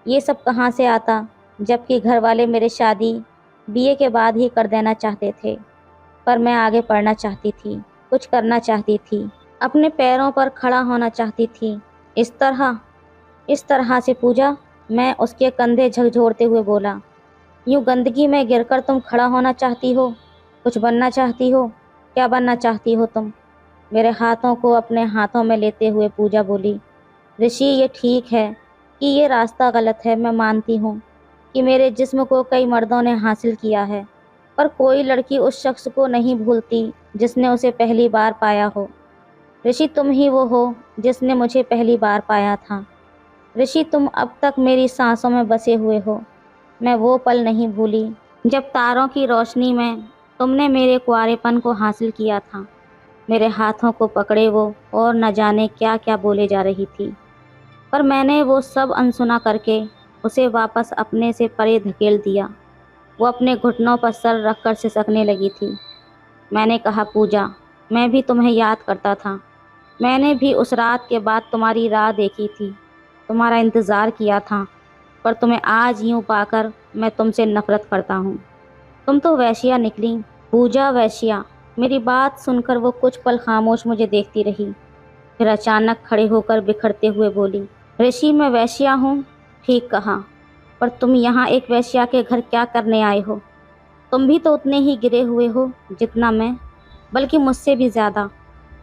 ये सब कहाँ से आता, जबकि घर वाले मेरे शादी बीए के बाद ही कर देना चाहते थे। पर मैं आगे पढ़ना चाहती थी, कुछ करना चाहती थी, अपने पैरों पर खड़ा होना चाहती थी। इस तरह से पूजा, मैं उसके कंधे झकझोरते हुए बोला। यूँ गंदगी में गिरकर तुम खड़ा होना चाहती हो? कुछ बनना चाहती हो? क्या बनना चाहती हो तुम? मेरे हाथों को अपने हाथों में लेते हुए पूजा बोली, ऋषि, ये ठीक है कि ये रास्ता गलत है। मैं मानती हूँ कि मेरे जिस्म को कई मर्दों ने हासिल किया है, पर कोई लड़की उस शख्स को नहीं भूलती जिसने उसे पहली बार पाया हो। ऋषि, तुम ही वो हो जिसने मुझे पहली बार पाया था। ऋषि, तुम अब तक मेरी सांसों में बसे हुए हो। मैं वो पल नहीं भूली जब तारों की रोशनी में तुमने मेरे कुंवारेपन को हासिल किया था। मेरे हाथों को पकड़े वो और न जाने क्या क्या बोले जा रही थी, पर मैंने वो सब अनसुना करके उसे वापस अपने से परे धकेल दिया। वो अपने घुटनों पर सर रखकर सिसकने लगी थी। मैंने कहा, पूजा, मैं भी तुम्हें याद करता था। मैंने भी उस रात के बाद तुम्हारी राह देखी थी, तुम्हारा इंतज़ार किया था, पर तुम्हें आज यूँ पाकर मैं तुमसे नफ़रत करता हूँ। तुम तो वैश्या निकली, पूजा, वैश्या। मेरी बात सुनकर वो कुछ पल खामोश मुझे देखती रही, फिर अचानक खड़े होकर बिखरते हुए बोली, ऋषि, मैं वैश्या हूँ? ठीक कहा। पर तुम यहाँ एक वेश्या के घर क्या करने आए हो? तुम भी तो उतने ही गिरे हुए हो जितना मैं, बल्कि मुझसे भी ज़्यादा।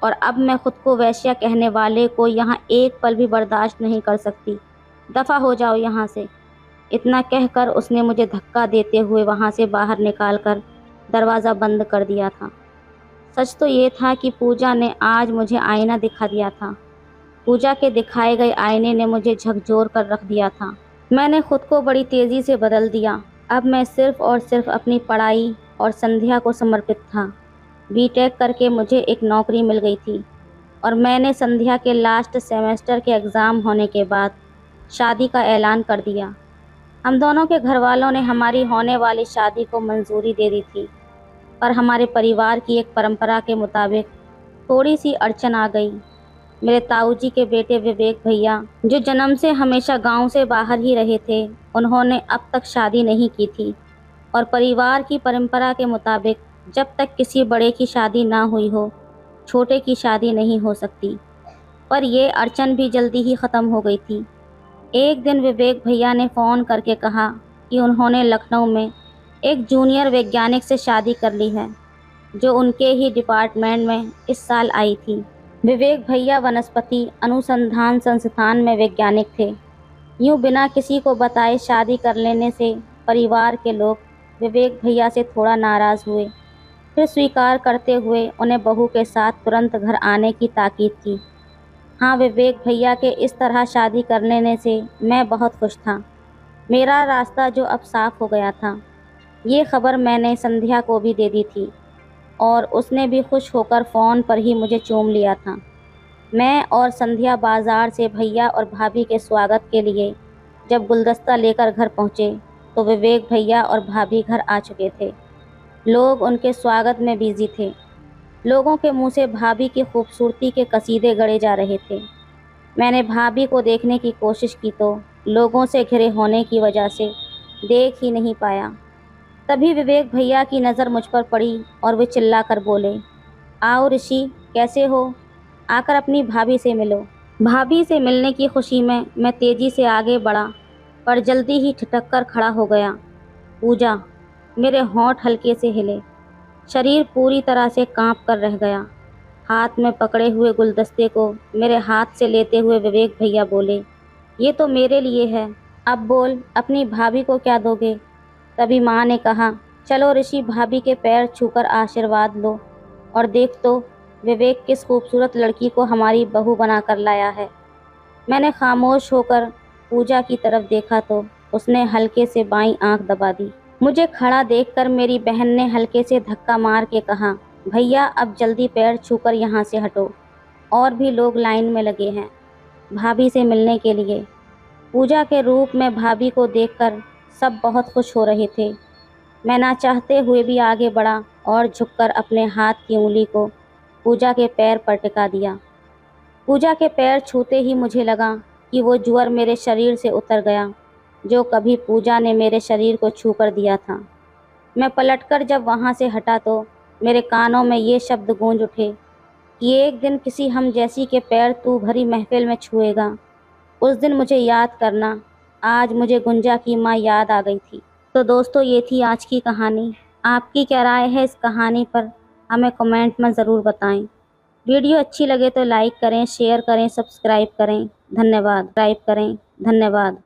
और अब मैं खुद को वेश्या कहने वाले को यहाँ एक पल भी बर्दाश्त नहीं कर सकती। दफ़ा हो जाओ यहाँ से। इतना कहकर उसने मुझे धक्का देते हुए वहाँ से बाहर निकालकर दरवाज़ा बंद कर दिया था। सच तो ये था कि पूजा ने आज मुझे आईना दिखा दिया था। पूजा के दिखाए गए आईने ने मुझे झकझोर कर रख दिया था। मैंने खुद को बड़ी तेज़ी से बदल दिया। अब मैं सिर्फ़ और सिर्फ अपनी पढ़ाई और संध्या को समर्पित था। बीटेक करके मुझे एक नौकरी मिल गई थी और मैंने संध्या के लास्ट सेमेस्टर के एग्ज़ाम होने के बाद शादी का ऐलान कर दिया। हम दोनों के घर वालों ने हमारी होने वाली शादी को मंजूरी दे दी थी, पर हमारे परिवार की एक परंपरा के मुताबिक थोड़ी सी अड़चन आ गई। मेरे ताऊजी के बेटे विवेक भैया, जो जन्म से हमेशा गांव से बाहर ही रहे थे, उन्होंने अब तक शादी नहीं की थी और परिवार की परंपरा के मुताबिक जब तक किसी बड़े की शादी ना हुई हो, छोटे की शादी नहीं हो सकती। पर यह अड़चन भी जल्दी ही ख़त्म हो गई थी। एक दिन विवेक भैया ने फ़ोन करके कहा कि उन्होंने लखनऊ में एक जूनियर वैज्ञानिक से शादी कर ली है, जो उनके ही डिपार्टमेंट में इस साल आई थी। विवेक भैया वनस्पति अनुसंधान संस्थान में वैज्ञानिक थे। यूँ बिना किसी को बताए शादी कर लेने से परिवार के लोग विवेक भैया से थोड़ा नाराज़ हुए, फिर स्वीकार करते हुए उन्हें बहू के साथ तुरंत घर आने की ताकीद की। हाँ, विवेक भैया के इस तरह शादी कर लेने से मैं बहुत खुश था। मेरा रास्ता जो अब साफ हो गया था। ये खबर मैंने संध्या को भी दे दी थी और उसने भी खुश होकर फ़ोन पर ही मुझे चूम लिया था। मैं और संध्या बाज़ार से भैया और भाभी के स्वागत के लिए जब गुलदस्ता लेकर घर पहुँचे, तो विवेक भैया और भाभी घर आ चुके थे। लोग उनके स्वागत में बिज़ी थे। लोगों के मुंह से भाभी की खूबसूरती के कसीदे गढ़े जा रहे थे। मैंने भाभी को देखने की कोशिश की तो लोगों से घिरे होने की वजह से देख ही नहीं पाया। तभी विवेक भैया की नज़र मुझ पर पड़ी और वे चिल्लाकर बोले, आओ ऋषि, कैसे हो? आकर अपनी भाभी से मिलो। भाभी से मिलने की खुशी में मैं तेज़ी से आगे बढ़ा, पर जल्दी ही ठिठक कर खड़ा हो गया। पूजा। मेरे होंठ हल्के से हिले, शरीर पूरी तरह से कांप कर रह गया। हाथ में पकड़े हुए गुलदस्ते को मेरे हाथ से लेते हुए विवेक भैया बोले, ये तो मेरे लिए है, अब बोल अपनी भाभी को क्या दोगे? तभी माँ ने कहा, चलो ऋषि, भाभी के पैर छूकर आशीर्वाद लो और देख तो विवेक किस खूबसूरत लड़की को हमारी बहू बनाकर लाया है। मैंने खामोश होकर पूजा की तरफ देखा तो उसने हल्के से बाईं आंख दबा दी। मुझे खड़ा देखकर मेरी बहन ने हल्के से धक्का मार के कहा, भैया अब जल्दी पैर छूकर यहाँ से हटो। और भी लोग लाइन में लगे हैं भाभी से मिलने के लिए। पूजा के रूप में भाभी को देखकर सब बहुत खुश हो रहे थे। मैं ना चाहते हुए भी आगे बढ़ा और झुककर अपने हाथ की उंगली को पूजा के पैर पर टिका दिया। पूजा के पैर छूते ही मुझे लगा कि वो ज्वर मेरे शरीर से उतर गया, जो कभी पूजा ने मेरे शरीर को छू कर दिया था। मैं पलटकर जब वहाँ से हटा तो मेरे कानों में ये शब्द गूंज उठे कि एक दिन किसी हम जैसी के पैर तू भरी महफिल में छुएगा। उस दिन मुझे याद करना। आज मुझे गुंजा की माँ याद आ गई थी। तो दोस्तों, ये थी आज की कहानी। आपकी क्या राय है इस कहानी पर? हमें कमेंट में ज़रूर बताएं। वीडियो अच्छी लगे तो लाइक करें, शेयर करें, सब्सक्राइब करें। धन्यवाद।